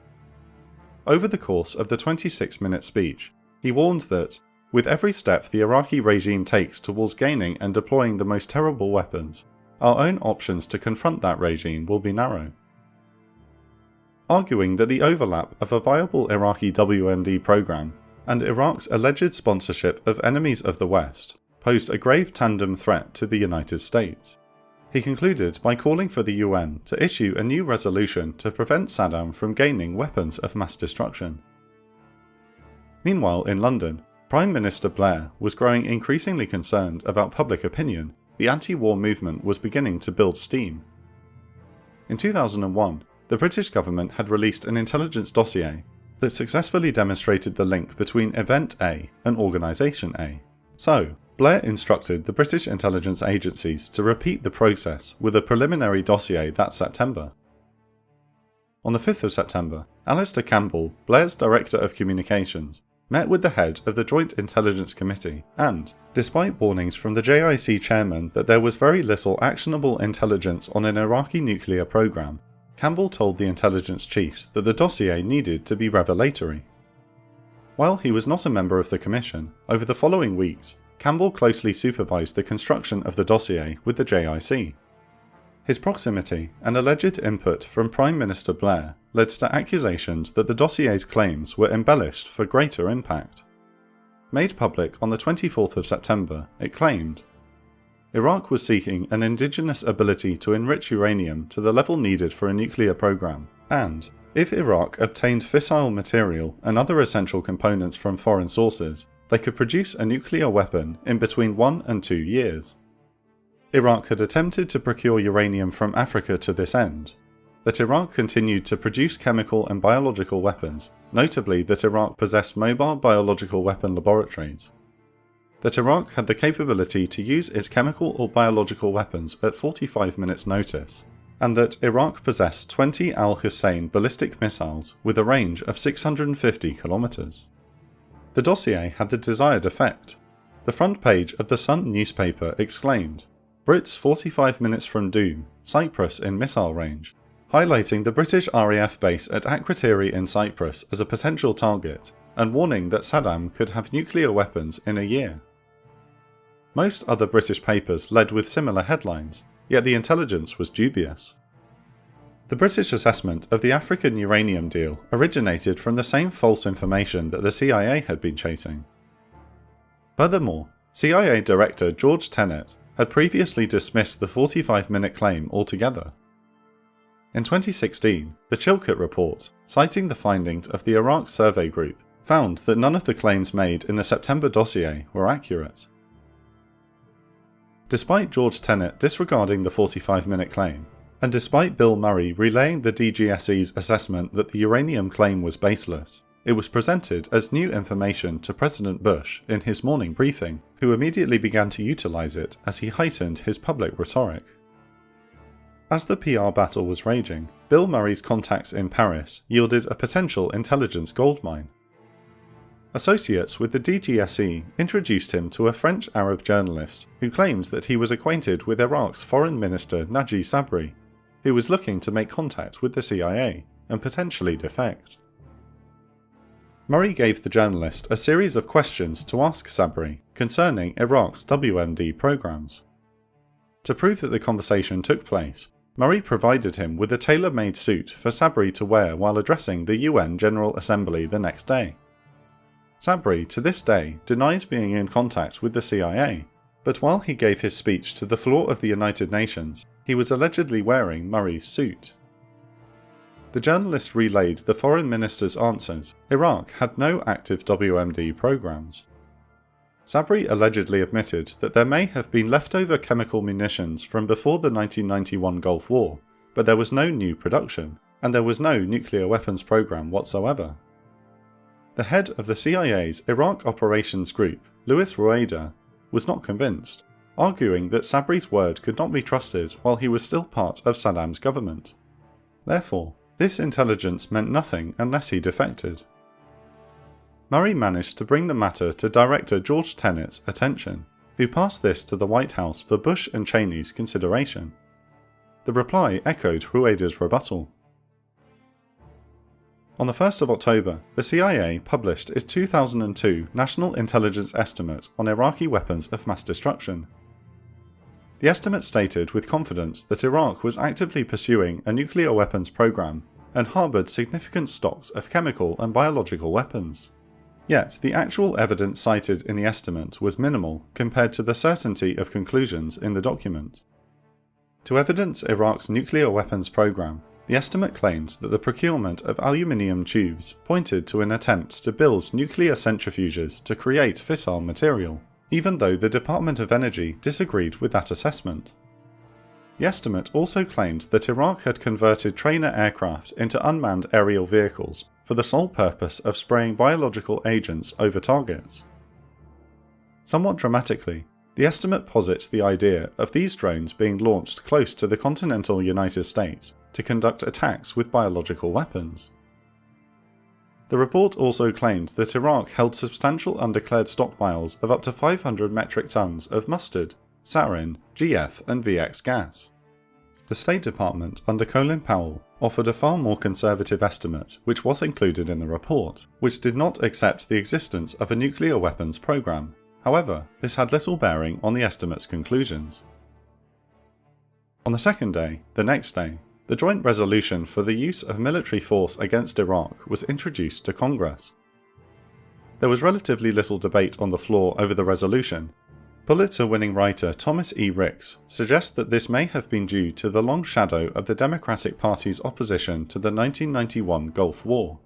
Over the course of the 26-minute speech, he warned that, with every step the Iraqi regime takes towards gaining and deploying the most terrible weapons, our own options to confront that regime will be narrow. Arguing that the overlap of a viable Iraqi WMD program and Iraq's alleged sponsorship of enemies of the West posed a grave tandem threat to the United States. He concluded by calling for the UN to issue a new resolution to prevent Saddam from gaining weapons of mass destruction. Meanwhile, in London, Prime Minister Blair was growing increasingly concerned about public opinion. The anti-war movement was beginning to build steam. In 2001, the British government had released an intelligence dossier that successfully demonstrated the link between Event A and Organisation A. So, Blair instructed the British intelligence agencies to repeat the process with a preliminary dossier that September. On the 5th of September, Alistair Campbell, Blair's Director of Communications, met with the head of the Joint Intelligence Committee and, despite warnings from the JIC chairman that there was very little actionable intelligence on an Iraqi nuclear program, Campbell told the intelligence chiefs that the dossier needed to be revelatory. While he was not a member of the commission, over the following weeks, Campbell closely supervised the construction of the dossier with the JIC. His proximity and alleged input from Prime Minister Blair led to accusations that the dossier's claims were embellished for greater impact. Made public on the 24th of September, it claimed, Iraq was seeking an indigenous ability to enrich uranium to the level needed for a nuclear program, and, if Iraq obtained fissile material and other essential components from foreign sources, they could produce a nuclear weapon in between 1 and 2 years. Iraq had attempted to procure uranium from Africa to this end, that Iraq continued to produce chemical and biological weapons, notably that Iraq possessed mobile biological weapon laboratories, that Iraq had the capability to use its chemical or biological weapons at 45 minutes notice, and that Iraq possessed 20 Al-Hussein ballistic missiles with a range of 650 kilometers. The dossier had the desired effect. The front page of the Sun newspaper exclaimed, Brits 45 minutes from doom, Cyprus in missile range, highlighting the British RAF base at Akrotiri in Cyprus as a potential target, and warning that Saddam could have nuclear weapons in a year. Most other British papers led with similar headlines, yet the intelligence was dubious. The British assessment of the African uranium deal originated from the same false information that the CIA had been chasing. Furthermore, CIA Director George Tenet had previously dismissed the 45-minute claim altogether. In 2016, the Chilcot Report, citing the findings of the Iraq Survey Group, found that none of the claims made in the September dossier were accurate. Despite George Tenet disregarding the 45-minute claim, and despite Bill Murray relaying the DGSE's assessment that the uranium claim was baseless, it was presented as new information to President Bush in his morning briefing, who immediately began to utilize it as he heightened his public rhetoric. As the PR battle was raging, Bill Murray's contacts in Paris yielded a potential intelligence goldmine. Associates with the DGSE introduced him to a French Arab journalist who claimed that he was acquainted with Iraq's Foreign Minister Naji Sabri, who was looking to make contact with the CIA and potentially defect. Murray gave the journalist a series of questions to ask Sabri concerning Iraq's WMD programs. To prove that the conversation took place, Murray provided him with a tailor-made suit for Sabri to wear while addressing the UN General Assembly the next day. Sabri, to this day, denies being in contact with the CIA, but while he gave his speech to the floor of the United Nations, he was allegedly wearing Murray's suit. The journalist relayed the foreign minister's answers. Iraq had no active WMD programs. Sabri allegedly admitted that there may have been leftover chemical munitions from before the 1991 Gulf War, but there was no new production, and there was no nuclear weapons program whatsoever. The head of the CIA's Iraq Operations Group, Louis Rueda, was not convinced, arguing that Sabri's word could not be trusted while he was still part of Saddam's government. Therefore, this intelligence meant nothing unless he defected. Murray managed to bring the matter to Director George Tenet's attention, who passed this to the White House for Bush and Cheney's consideration. The reply echoed Rueda's rebuttal. On the 1st of October, the CIA published its 2002 National Intelligence Estimate on Iraqi weapons of mass destruction. The estimate stated with confidence that Iraq was actively pursuing a nuclear weapons program and harboured significant stocks of chemical and biological weapons. Yet, the actual evidence cited in the estimate was minimal compared to the certainty of conclusions in the document. To evidence Iraq's nuclear weapons program, the estimate claimed that the procurement of aluminium tubes pointed to an attempt to build nuclear centrifuges to create fissile material, even though the Department of Energy disagreed with that assessment. The estimate also claimed that Iraq had converted trainer aircraft into unmanned aerial vehicles for the sole purpose of spraying biological agents over targets. Somewhat dramatically, the estimate posits the idea of these drones being launched close to the continental United States to conduct attacks with biological weapons. The report also claimed that Iraq held substantial undeclared stockpiles of up to 500 metric tons of mustard, sarin, GF and VX gas. The State Department under Colin Powell offered a far more conservative estimate which was included in the report, which did not accept the existence of a nuclear weapons program. However, this had little bearing on the estimate's conclusions. On the second day, the next day, the joint resolution for the use of military force against Iraq was introduced to Congress. There was relatively little debate on the floor over the resolution. Pulitzer-winning writer Thomas E. Ricks suggests that this may have been due to the long shadow of the Democratic Party's opposition to the 1991 Gulf War.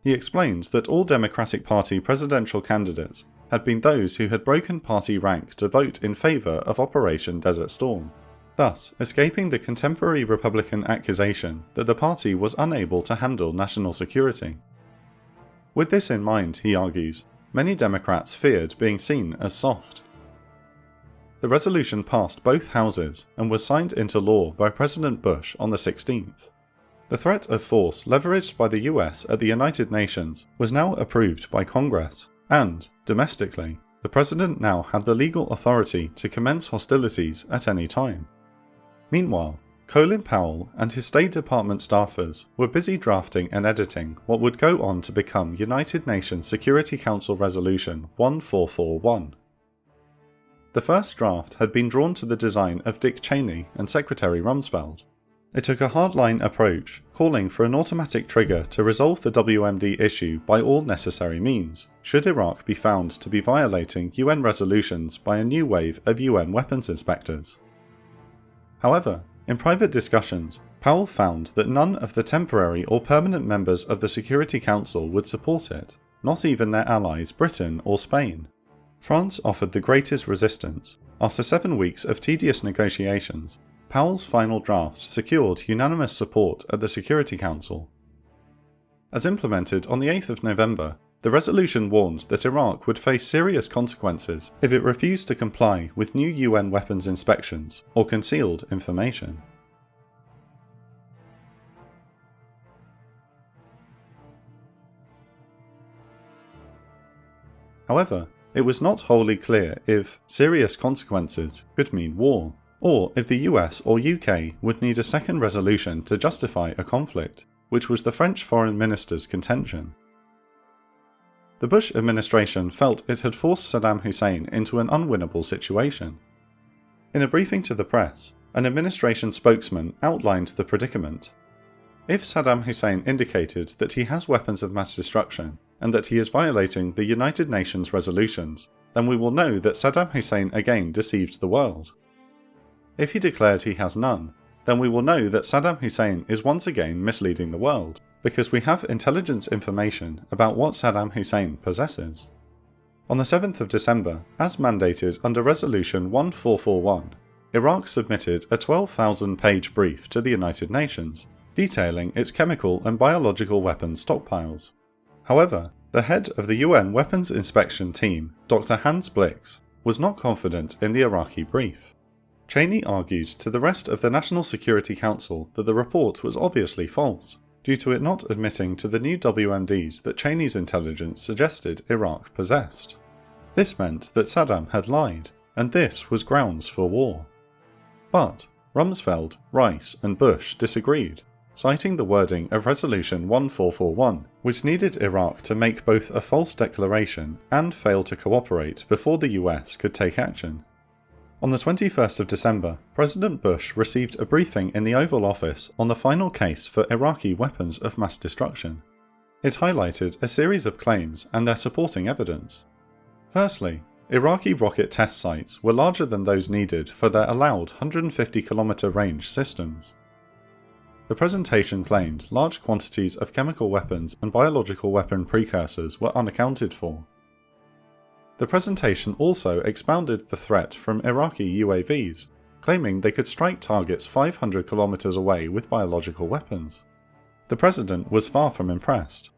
He explains that all Democratic Party presidential candidates had been those who had broken party rank to vote in favour of Operation Desert Storm, thus escaping the contemporary Republican accusation that the party was unable to handle national security. With this in mind, he argues, many Democrats feared being seen as soft. The resolution passed both houses and was signed into law by President Bush on the 16th. The threat of force leveraged by the US at the United Nations was now approved by Congress, and, domestically, the President now had the legal authority to commence hostilities at any time. Meanwhile, Colin Powell and his State Department staffers were busy drafting and editing what would go on to become United Nations Security Council Resolution 1441. The first draft had been drawn to the design of Dick Cheney and Secretary Rumsfeld. It took a hardline approach, calling for an automatic trigger to resolve the WMD issue by all necessary means, should Iraq be found to be violating UN resolutions by a new wave of UN weapons inspectors. However, in private discussions, Powell found that none of the temporary or permanent members of the Security Council would support it, not even their allies Britain or Spain. France offered the greatest resistance. After 7 weeks of tedious negotiations, Powell's final draft secured unanimous support at the Security Council. As implemented on the 8th of November, the resolution warned that Iraq would face serious consequences if it refused to comply with new UN weapons inspections or concealed information. However, it was not wholly clear if serious consequences could mean war, or if the US or UK would need a second resolution to justify a conflict, which was the French Foreign Minister's contention. The Bush administration felt it had forced Saddam Hussein into an unwinnable situation. In a briefing to the press, an administration spokesman outlined the predicament. If Saddam Hussein indicated that he has weapons of mass destruction and that he is violating the United Nations resolutions, then we will know that Saddam Hussein again deceived the world. If he declared he has none, then we will know that Saddam Hussein is once again misleading the world, because we have intelligence information about what Saddam Hussein possesses. On the 7th of December, as mandated under Resolution 1441, Iraq submitted a 12,000-page brief to the United Nations, detailing its chemical and biological weapons stockpiles. However, the head of the UN Weapons Inspection Team, Dr. Hans Blix, was not confident in the Iraqi brief. Cheney argued to the rest of the National Security Council that the report was obviously false, due to it not admitting to the new WMDs that Cheney's intelligence suggested Iraq possessed. This meant that Saddam had lied, and this was grounds for war. But Rumsfeld, Rice, and Bush disagreed, citing the wording of Resolution 1441, which needed Iraq to make both a false declaration and fail to cooperate before the US could take action. On the 21st of December, President Bush received a briefing in the Oval Office on the final case for Iraqi weapons of mass destruction. It highlighted a series of claims and their supporting evidence. Firstly, Iraqi rocket test sites were larger than those needed for their allowed 150-kilometer range systems. The presentation claimed large quantities of chemical weapons and biological weapon precursors were unaccounted for. The presentation also expounded the threat from Iraqi UAVs, claiming they could strike targets 500 kilometers away with biological weapons. The president was far from impressed.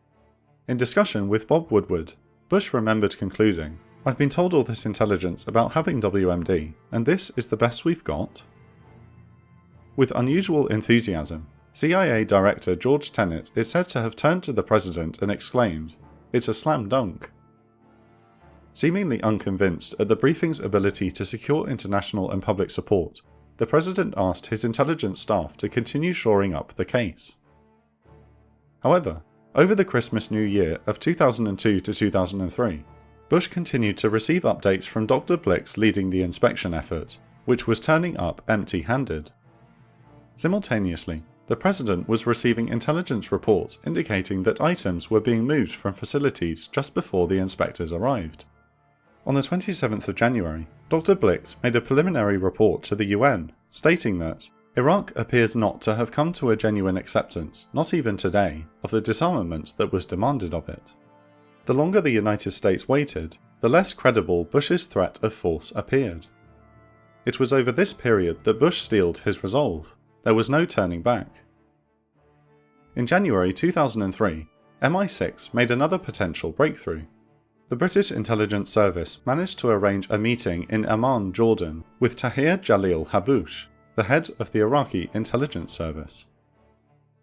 In discussion with Bob Woodward, Bush remembered concluding, "I've been told all this intelligence about having WMD, and this is the best we've got?" With unusual enthusiasm, CIA Director George Tenet is said to have turned to the president and exclaimed, "It's a slam dunk." Seemingly unconvinced at the briefing's ability to secure international and public support, the president asked his intelligence staff to continue shoring up the case. However, over the Christmas-New Year of 2002 to 2003, Bush continued to receive updates from Dr. Blix leading the inspection effort, which was turning up empty-handed. Simultaneously, the president was receiving intelligence reports indicating that items were being moved from facilities just before the inspectors arrived. On the 27th of January, Dr. Blix made a preliminary report to the UN, stating that Iraq appears not to have come to a genuine acceptance, not even today, of the disarmament that was demanded of it. The longer the United States waited, the less credible Bush's threat of force appeared. It was over this period that Bush steeled his resolve. There was no turning back. In January 2003, MI6 made another potential breakthrough. The British Intelligence Service managed to arrange a meeting in Amman, Jordan, with Tahir Jalil Haboush, the head of the Iraqi Intelligence Service.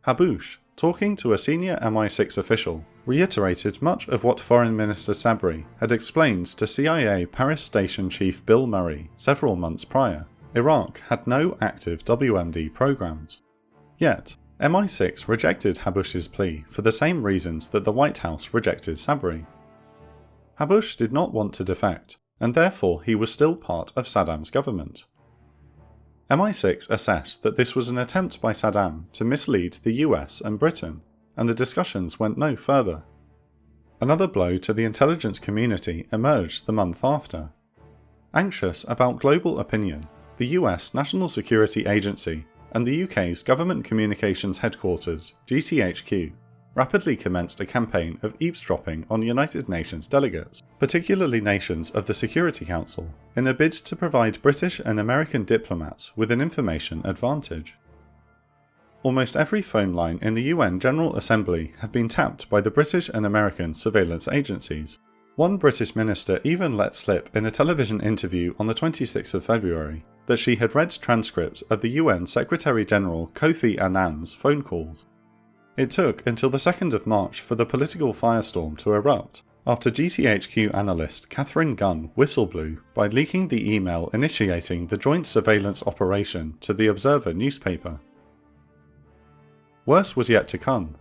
Haboush, talking to a senior MI6 official, reiterated much of what Foreign Minister Sabri had explained to CIA Paris Station Chief Bill Murray several months prior. Iraq had no active WMD programs. Yet, MI6 rejected Haboush's plea for the same reasons that the White House rejected Sabri. Haboush did not want to defect, and therefore he was still part of Saddam's government. MI6 assessed that this was an attempt by Saddam to mislead the US and Britain, and the discussions went no further. Another blow to the intelligence community emerged the month after. Anxious about global opinion, the US National Security Agency and the UK's Government Communications Headquarters, GCHQ, rapidly commenced a campaign of eavesdropping on United Nations delegates, particularly nations of the Security Council, in a bid to provide British and American diplomats with an information advantage. Almost every phone line in the UN General Assembly had been tapped by the British and American surveillance agencies. One British minister even let slip in a television interview on the 26th of February that she had read transcripts of the UN Secretary-General Kofi Annan's phone calls. It took until the 2nd of March for the political firestorm to erupt, after GCHQ analyst Catherine Gunn whistleblew by leaking the email initiating the joint surveillance operation to the Observer newspaper. Worse was yet to come.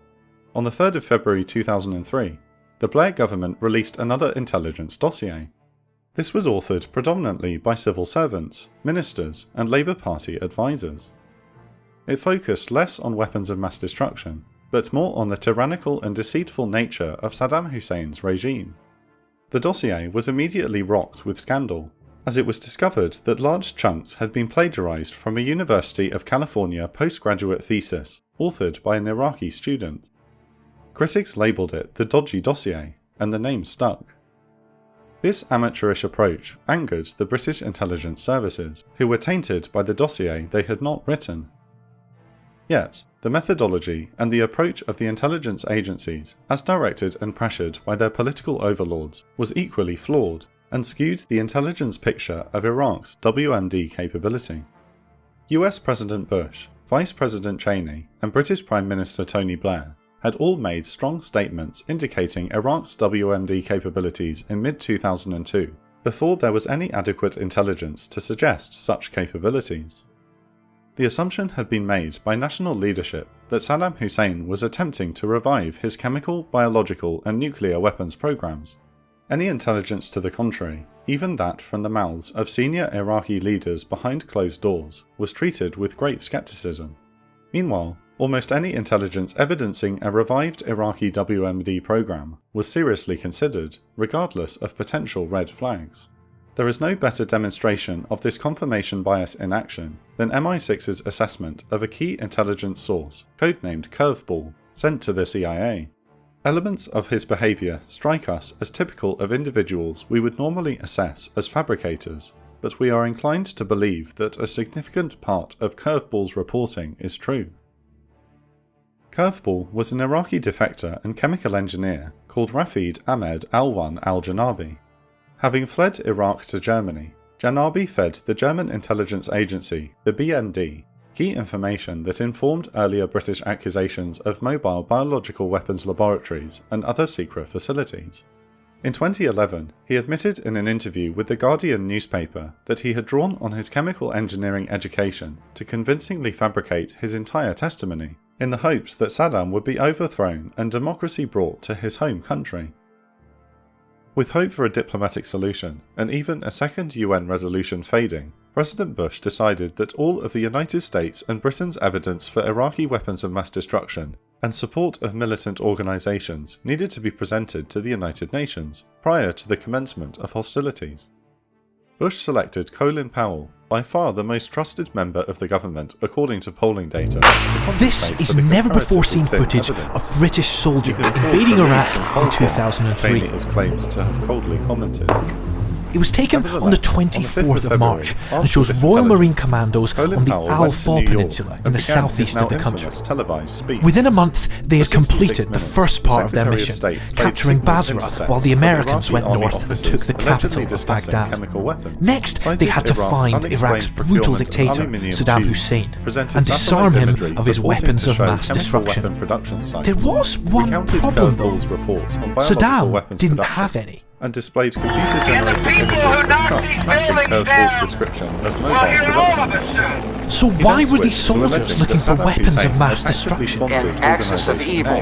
On the 3rd of February 2003, the Blair government released another intelligence dossier. This was authored predominantly by civil servants, ministers, and Labour Party advisors. It focused less on weapons of mass destruction, but more on the tyrannical and deceitful nature of Saddam Hussein's regime. The dossier was immediately rocked with scandal, as it was discovered that large chunks had been plagiarised from a University of California postgraduate thesis authored by an Iraqi student. Critics labelled it the dodgy dossier, and the name stuck. This amateurish approach angered the British intelligence services, who were tainted by the dossier they had not written. Yet, the methodology and the approach of the intelligence agencies, as directed and pressured by their political overlords, was equally flawed, and skewed the intelligence picture of Iraq's WMD capability. US President Bush, Vice President Cheney, and British Prime Minister Tony Blair had all made strong statements indicating Iraq's WMD capabilities in mid-2002, before there was any adequate intelligence to suggest such capabilities. The assumption had been made by national leadership that Saddam Hussein was attempting to revive his chemical, biological, and nuclear weapons programs. Any intelligence to the contrary, even that from the mouths of senior Iraqi leaders behind closed doors, was treated with great skepticism. Meanwhile, almost any intelligence evidencing a revived Iraqi WMD program was seriously considered, regardless of potential red flags. There is no better demonstration of this confirmation bias in action than MI6's assessment of a key intelligence source, codenamed Curveball, sent to the CIA. Elements of his behaviour strike us as typical of individuals we would normally assess as fabricators, but we are inclined to believe that a significant part of Curveball's reporting is true. Curveball was an Iraqi defector and chemical engineer called Rafid Ahmed Alwan al-Janabi. Having fled Iraq to Germany, Janabi fed the German intelligence agency, the BND, key information that informed earlier British accusations of mobile biological weapons laboratories and other secret facilities. In 2011, he admitted in an interview with the Guardian newspaper that he had drawn on his chemical engineering education to convincingly fabricate his entire testimony, in the hopes that Saddam would be overthrown and democracy brought to his home country. With hope for a diplomatic solution, and even a second UN resolution fading, President Bush decided that all of the United States and Britain's evidence for Iraqi weapons of mass destruction and support of militant organisations needed to be presented to the United Nations prior to the commencement of hostilities. Bush selected Colin Powell, by far the most trusted member of the government according to polling data. This is never-before-seen footage of British soldiers invading Iraq in 2003. Cheney is claimed to have coldly commented. It was taken on the 24th of March and shows Royal Marine Commandos on the Al-Faw Peninsula in the southeast of the country. Within a month, they had completed the first part of their mission, capturing Basra, while the Americans went north and took the capital of Baghdad. Next, they had to find Iraq's brutal dictator, Saddam Hussein, and disarm him of his weapons of mass destruction. There was one problem though. Saddam didn't have any. And displayed computer-generated images of trucks matching Curveball's description of mobile production. So why were these soldiers looking for weapons of mass destruction? An axis of evil.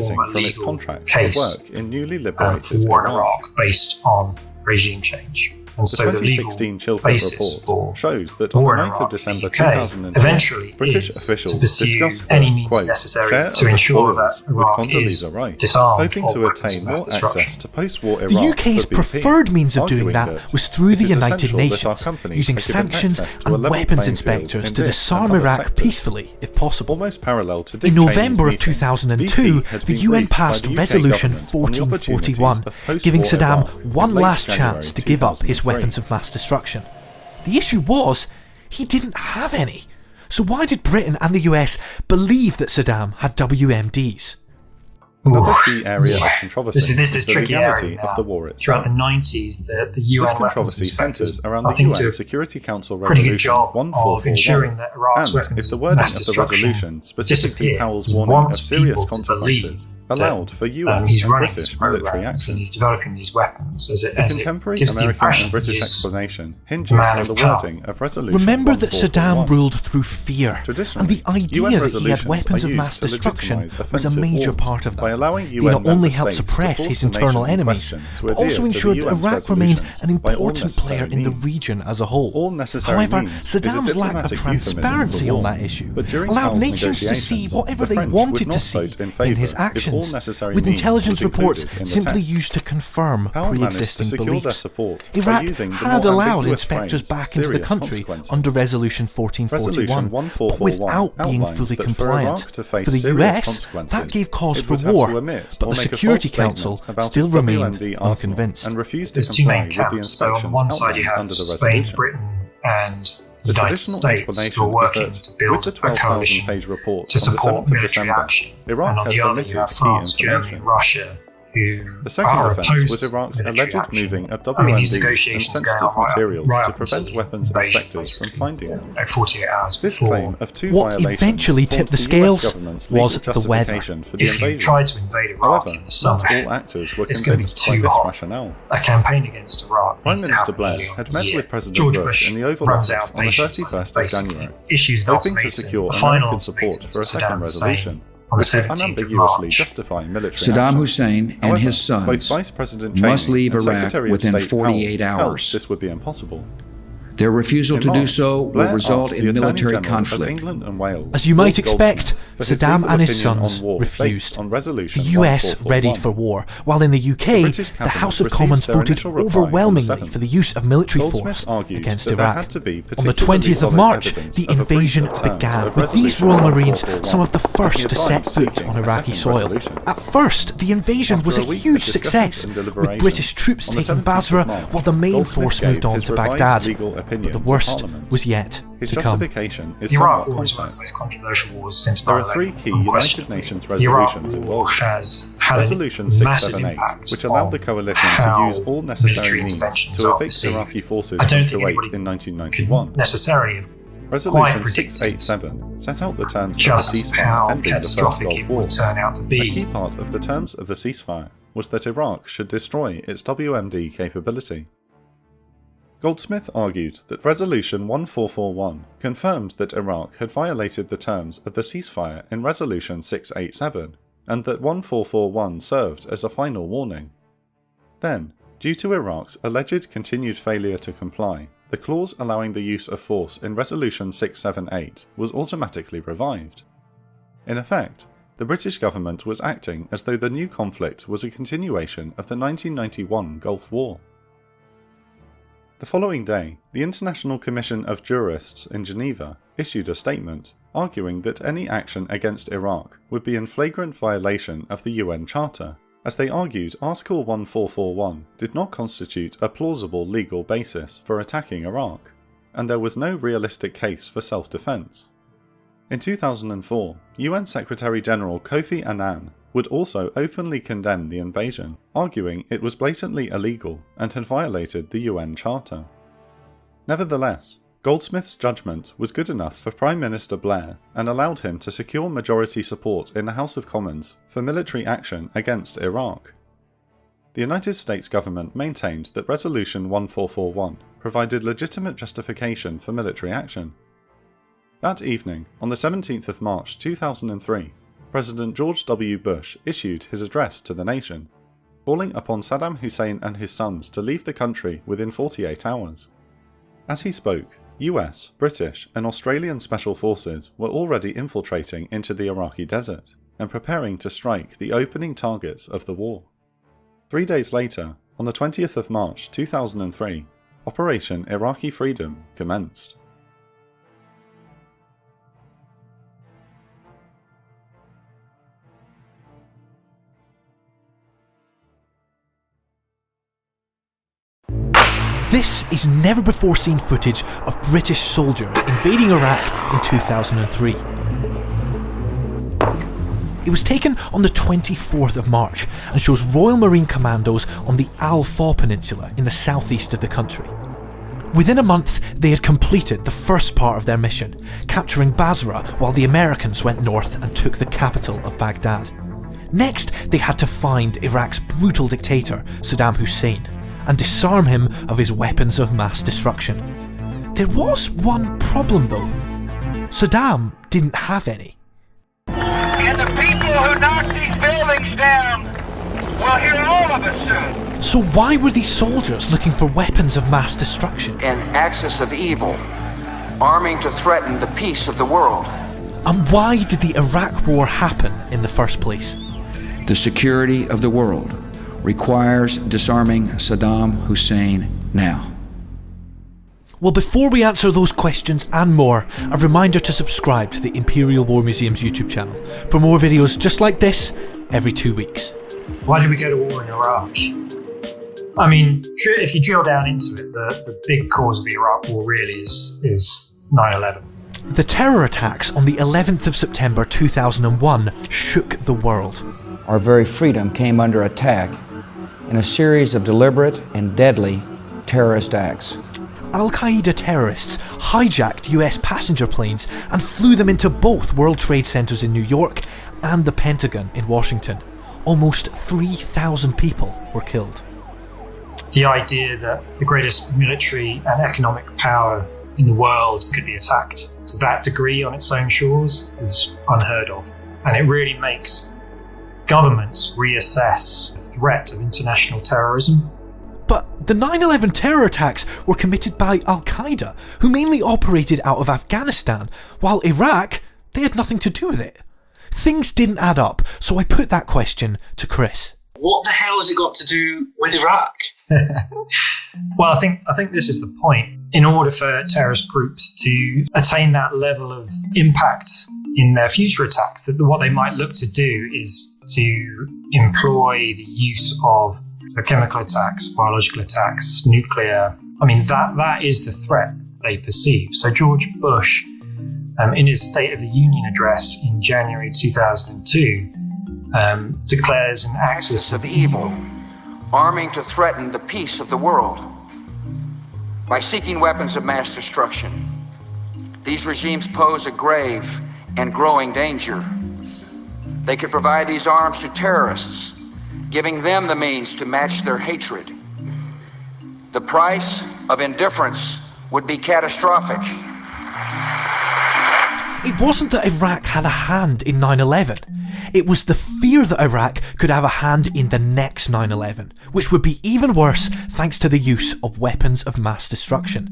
benefiting form a from its legal contract to case work in newly liberated for war in Iran. Iraq based on regime change. And The so the legal 2016 Chilcot basis report for shows that on war the in 9th Iraq of December in the UK 2002, eventually British is officials to pursue discussed the, any means quote, necessary share to of the ensure that spoils with Iraq Condoleezza is Rice, disarmed hoping of to weapons obtain of mass more destruction. access to post-war Iraq The UK's for BP, preferred means of doing arguing that was through the it is United essential that our Nations, companies using are given sanctions access to a and level weapons playing field inspectors in to this disarm and other Iraq sectors. peacefully, if possible. Almost parallel to Dick In November of Cheney's meeting, 2002, BP had the been UN briefed by passed the UK Resolution government on the opportunities 1441, of post-war giving Saddam Iraq in one late last January chance to give up his 2003. weapons of mass destruction. The issue was, he didn't have any. So why did Britain and the US believe that Saddam had WMDs? Another key area of controversy This is is the tricky legality area of the war itself. Throughout the 90s, the UN This weapons controversy inspectors, centres around I the think, UN do Security Council a pretty good Resolution job of 1441, ensuring that Iraq's and weapons if the of wording mass of the destruction resolution specifically disappear, Powell's he warning of wants serious people to consequences believe allowed that, for US he's and running British these military programs action. and he's developing these weapons as it The contemporary gives the American impression and British he's explanation hinges man on of the power. wording of Resolution Remember that Saddam 1441. ruled through fear, and Traditionally, the idea UN that he had resolutions weapons are of used mass to destruction legitimise was a offensive major wars part of by that. allowing They UN not only member helped states to suppress force his the nation internal in enemies, question to but also adhere to the ensured that UN's Iraq remained resolutions an by all important necessary player in the means. region as a whole. All necessary However, means is a Saddam's lack of diplomatic euphemism for transparency on war. that issue But during allowed Powell's nations to see negotiations, whatever the they French wanted would to not see vote in in favour his if all actions, necessary with means intelligence was reports included in the simply text. used to confirm Powell managed to pre-existing secure their beliefs. support by Iraq using the had more allowed ambiguous inspectors phrase, back into the serious country consequences. under Resolution 1441, Resolution but 1441 without being outlines fully that for compliant. Iraq to face For the serious US, consequences, that gave cause it for would have war, to omit but or the make a Security false statement Council about still its remained WMD arsenal unconvinced. and refused to There's two comply main with the camps. So on instructions one side you outlined have under the Spain, resolution. Britain, and the The United traditional States explanation who are working is to that, build with the a coalition 12,000-page report to on the support 7th of military December, action. Iraq And on had the other you omitted have key France, Germany, information. Russia, who The second are offence opposed was Iraq's to military alleged action. moving of I mean, these WMD and negotiations sensitive go on right materials up to until prevent the weapons invasion, inspectors from finding them. like 48 hours This before. claim of two What violations eventually formed tipped the US scales government's legal was the weather. justification for the If you invasion. try to invade Iraq However, in the summer, not all actors were it's going to be convinced by too this hot. rationale. A campaign against Iraq Prime needs to Minister happen Blair early on had in met the year. with President George Bush in the Oval runs Office out of on the patience, 31st of basically. January, Issues an hoping to ultimatum, secure a final American support ultimatum for a to second Saddam Hussein resolution, on the which would 17th of unambiguously March. justify military Saddam action. Hussein and However, his both sons Vice President must Cheney leave and Iraq Secretary of within State 48 Powell felt hours. this would be impossible. Their refusal In to do March, so will Blair result asked in the Attorney military General of conflict. England and Wales, As you might Lord expect, Goldsmith, for his Saddam legal and his opinion sons on war refused. based on Resolution The US 1441. readied for war, while in the UK, British the Cabinet House of received Commons their voted initial reply on the overwhelmingly 7th. for the use of military Goldsmith force argued against that there Iraq. had to be On the particularly 20th of solid March, evidence the of a breach invasion of terms began, of with these Resolution Royal Marines 1441, some of the and he first to set advised foot seeking on a Iraqi second soil. resolution. At first, the invasion After was a a week of huge discussions success, and with deliberations, British troops on the taking 17th of Basra, March, while the main Goldsmith force gave moved on his to revised Baghdad. legal opinion But the to worst Parliament. was yet His to come. justification is The Iraq somewhat War is one of the complex. most controversial wars since There are 9/11. three key United Unquestionably. Nations The Iraq resolutions War involved. has had Resolution a massive 678, impact which allowed on the coalition how to use all necessary military means interventions to are evict perceived. Iraqi forces I from don't think Kuwait anybody in could 1991. necessarily have quite Resolution predicted 687 set out the terms of the just ceasefire how ending the First catastrophic Gulf it War. would turn out to A key be. part of the terms of the ceasefire was that Iraq should destroy its WMD capability. Goldsmith argued that Resolution 1441 confirmed that Iraq had violated the terms of the ceasefire in Resolution 687, and that 1441 served as a final warning. Then, due to Iraq's alleged continued failure to comply, the clause allowing the use of force in Resolution 678 was automatically revived. In effect, the British government was acting as though the new conflict was a continuation of the 1991 Gulf War. The following day, the International Commission of Jurists in Geneva issued a statement arguing that any action against Iraq would be in flagrant violation of the UN Charter, as they argued Article 1441 did not constitute a plausible legal basis for attacking Iraq, and there was no realistic case for self-defense. In 2004, UN Secretary-General Kofi Annan would also openly condemn the invasion, arguing it was blatantly illegal and had violated the UN Charter. Nevertheless, Goldsmith's judgment was good enough for Prime Minister Blair and allowed him to secure majority support in the House of Commons for military action against Iraq. The United States government maintained that Resolution 1441 provided legitimate justification for military action. That evening, on the 17th of March 2003, President George W. Bush issued his address to the nation. calling upon Saddam Hussein and his sons to leave the country within 48 hours. As he spoke, US, British and Australian special forces were already infiltrating into the Iraqi desert and preparing to strike the opening targets of the war. 3 days later, on the 20th of March 2003, Operation Iraqi Freedom commenced. This is never-before-seen footage of British soldiers invading Iraq in 2003. It was taken on the 24th of March and shows Royal Marine Commandos on the Al-Adel Peninsula in the southeast of the country. Within a month, they had completed the first part of their mission, capturing Basra while the Americans went north and took the capital of Baghdad. Next, they had to find Iraq's brutal dictator, Saddam Hussein, and disarm him of his weapons of mass destruction. There was one problem though. Saddam didn't have any. And the people who knock these buildings down will hear all of us soon. So why were these soldiers looking for weapons of mass destruction? An axis of evil, arming to threaten the peace of the world. And why did the Iraq War happen in the first place? The security of the world requires disarming Saddam Hussein now. Well, before we answer those questions and more, a reminder to subscribe to the Imperial War Museum's YouTube channel for more videos just like this every 2 weeks. Why did we go to war in Iraq? I mean, if you drill down into it, the big cause of the Iraq War really is 9/11. The terror attacks on the 11th of September 2001 shook the world. Our very freedom came under attack in a series of deliberate and deadly terrorist acts. Al-Qaeda terrorists hijacked US passenger planes and flew them into both World Trade Centers in New York and the Pentagon in Washington. Almost 3,000 people were killed. The idea that the greatest military and economic power in the world could be attacked to that degree on its own shores is unheard of. And it really makes governments reassess the threat of international terrorism. But the 9/11 terror attacks were committed by Al-Qaeda, who mainly operated out of Afghanistan, while Iraq, they had nothing to do with it. Things didn't add up, so I put that question to Chris. What the hell has it got to do with Iraq? Well, I think this is the point. In order for terrorist groups to attain that level of impact in their future attacks, that what they might look to do is to employ the use of chemical attacks, biological attacks, nuclear. I mean, that is the threat they perceive. So George Bush, in his State of the Union address in January 2002, declares an axis of evil, Arming to threaten the peace of the world. By seeking weapons of mass destruction, these regimes pose a grave and growing danger. They could provide these arms to terrorists, giving them the means to match their hatred. The price of indifference would be catastrophic. It wasn't that Iraq had a hand in 9/11. It was the fear that Iraq could have a hand in the next 9/11, which would be even worse thanks to the use of weapons of mass destruction.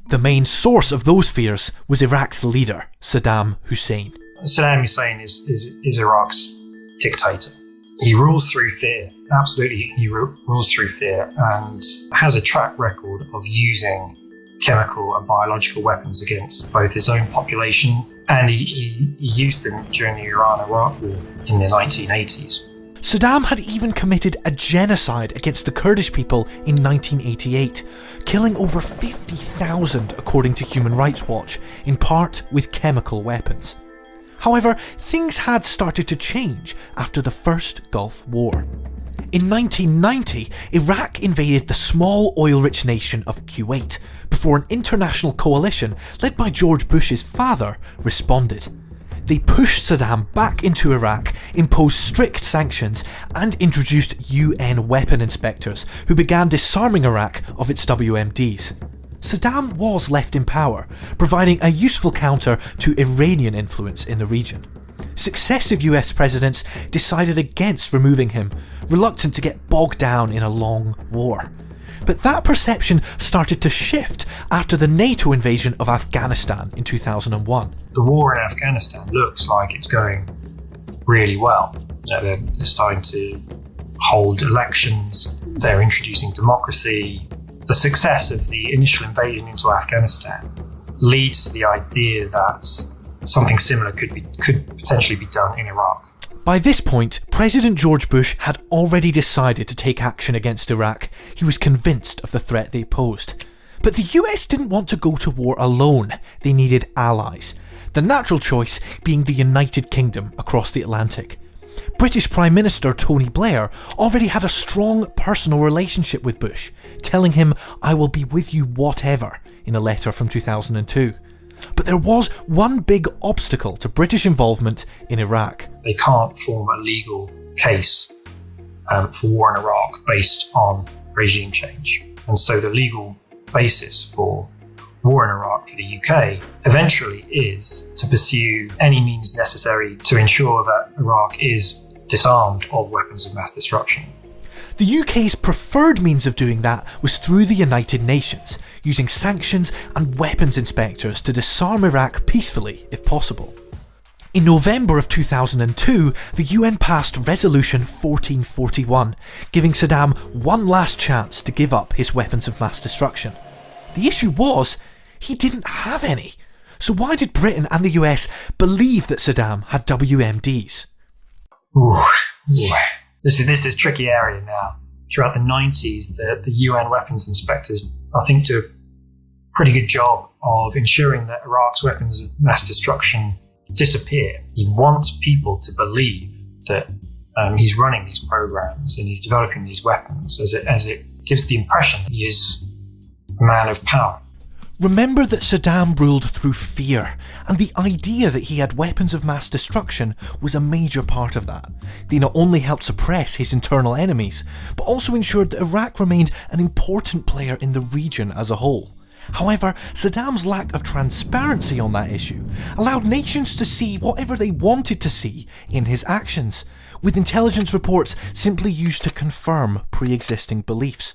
The main source of those fears was Iraq's leader, Saddam Hussein. Saddam Hussein is Iraq's dictator. He rules through fear. Absolutely, he rules through fear and has a track record of using chemical and biological weapons against both his own population, and he used them during the Iran-Iraq War in the 1980s. Saddam had even committed a genocide against the Kurdish people in 1988, killing over 50,000 according to Human Rights Watch, in part with chemical weapons. However, things had started to change after the first Gulf War. In 1990, Iraq invaded the small oil-rich nation of Kuwait before an international coalition led by George Bush's father responded. They pushed Saddam back into Iraq, imposed strict sanctions, and introduced UN weapon inspectors who began disarming Iraq of its WMDs. Saddam was left in power, providing a useful counter to Iranian influence in the region. Successive US presidents decided against removing him, reluctant to get bogged down in a long war. But that perception started to shift after the NATO invasion of Afghanistan in 2001. The war in Afghanistan looks like it's going really well. They're starting to hold elections, they're introducing democracy. The success of the initial invasion into Afghanistan leads to the idea that something similar could potentially be done in Iraq. By this point, President George Bush had already decided to take action against Iraq. He was convinced of the threat they posed. But the US didn't want to go to war alone. They needed allies. The natural choice being the United Kingdom across the Atlantic. British Prime Minister Tony Blair already had a strong personal relationship with Bush, telling him, "I will be with you whatever," in a letter from 2002. But there was one big obstacle to British involvement in Iraq. They can't form a legal case for war in Iraq based on regime change. And so the legal basis for war in Iraq for the UK eventually is to pursue any means necessary to ensure that Iraq is disarmed of weapons of mass destruction. The UK's preferred means of doing that was through the United Nations, using sanctions and weapons inspectors to disarm Iraq peacefully if possible. In November of 2002, the UN passed Resolution 1441, giving Saddam one last chance to give up his weapons of mass destruction. The issue was, he didn't have any. So why did Britain and the US believe that Saddam had WMDs? This is a tricky area now. Throughout the 90s, the UN weapons inspectors, I think, do a pretty good job of ensuring that Iraq's weapons of mass destruction disappear. He wants people to believe that he's running these programs and he's developing these weapons as it gives the impression that he is a man of power. Remember that Saddam ruled through fear, and the idea that he had weapons of mass destruction was a major part of that. They not only helped suppress his internal enemies, but also ensured that Iraq remained an important player in the region as a whole. However, Saddam's lack of transparency on that issue allowed nations to see whatever they wanted to see in his actions, with intelligence reports simply used to confirm pre-existing beliefs.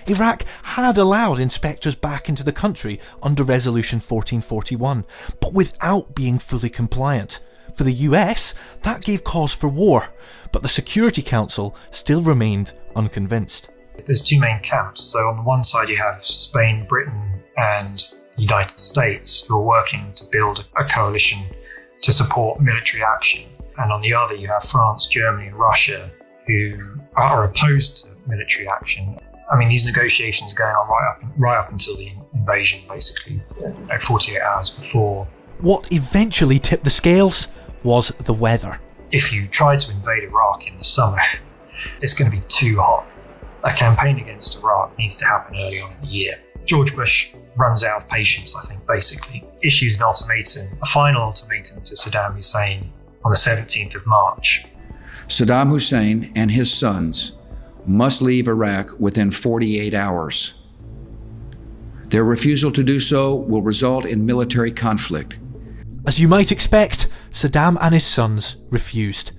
Iraq had allowed inspectors back into the country under Resolution 1441, but without being fully compliant. For the US, that gave cause for war, but the Security Council still remained unconvinced. There's two main camps. So on the one side you have Spain, Britain and the United States who are working to build a coalition to support military action. And on the other you have France, Germany and Russia who are opposed to military action. I mean, these negotiations are going on right up until the invasion, basically, 48 hours before. What eventually tipped the scales was the weather. If you try to invade Iraq in the summer, it's going to be too hot. A campaign against Iraq needs to happen early on in the year. George Bush runs out of patience, I think, basically. Issues an ultimatum, a final ultimatum to Saddam Hussein on the 17th of March. Saddam Hussein and his sons must leave Iraq within 48 hours. Their refusal to do so will result in military conflict. As you might expect, Saddam and his sons refused.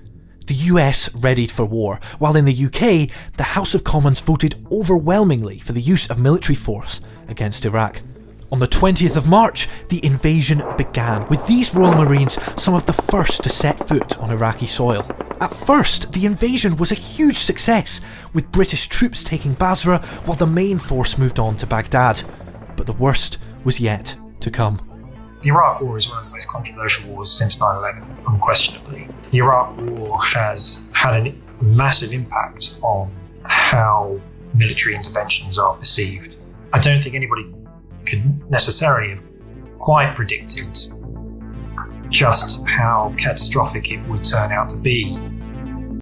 The US readied for war, while in the UK, the House of Commons voted overwhelmingly for the use of military force against Iraq. On the 20th of March, the invasion began, with these Royal Marines some of the first to set foot on Iraqi soil. At first, the invasion was a huge success, with British troops taking Basra while the main force moved on to Baghdad. But the worst was yet to come. The Iraq War is one of the most controversial wars since 9/11, unquestionably. The Iraq War has had a massive impact on how military interventions are perceived. I don't think anybody could necessarily have quite predicted just how catastrophic it would turn out to be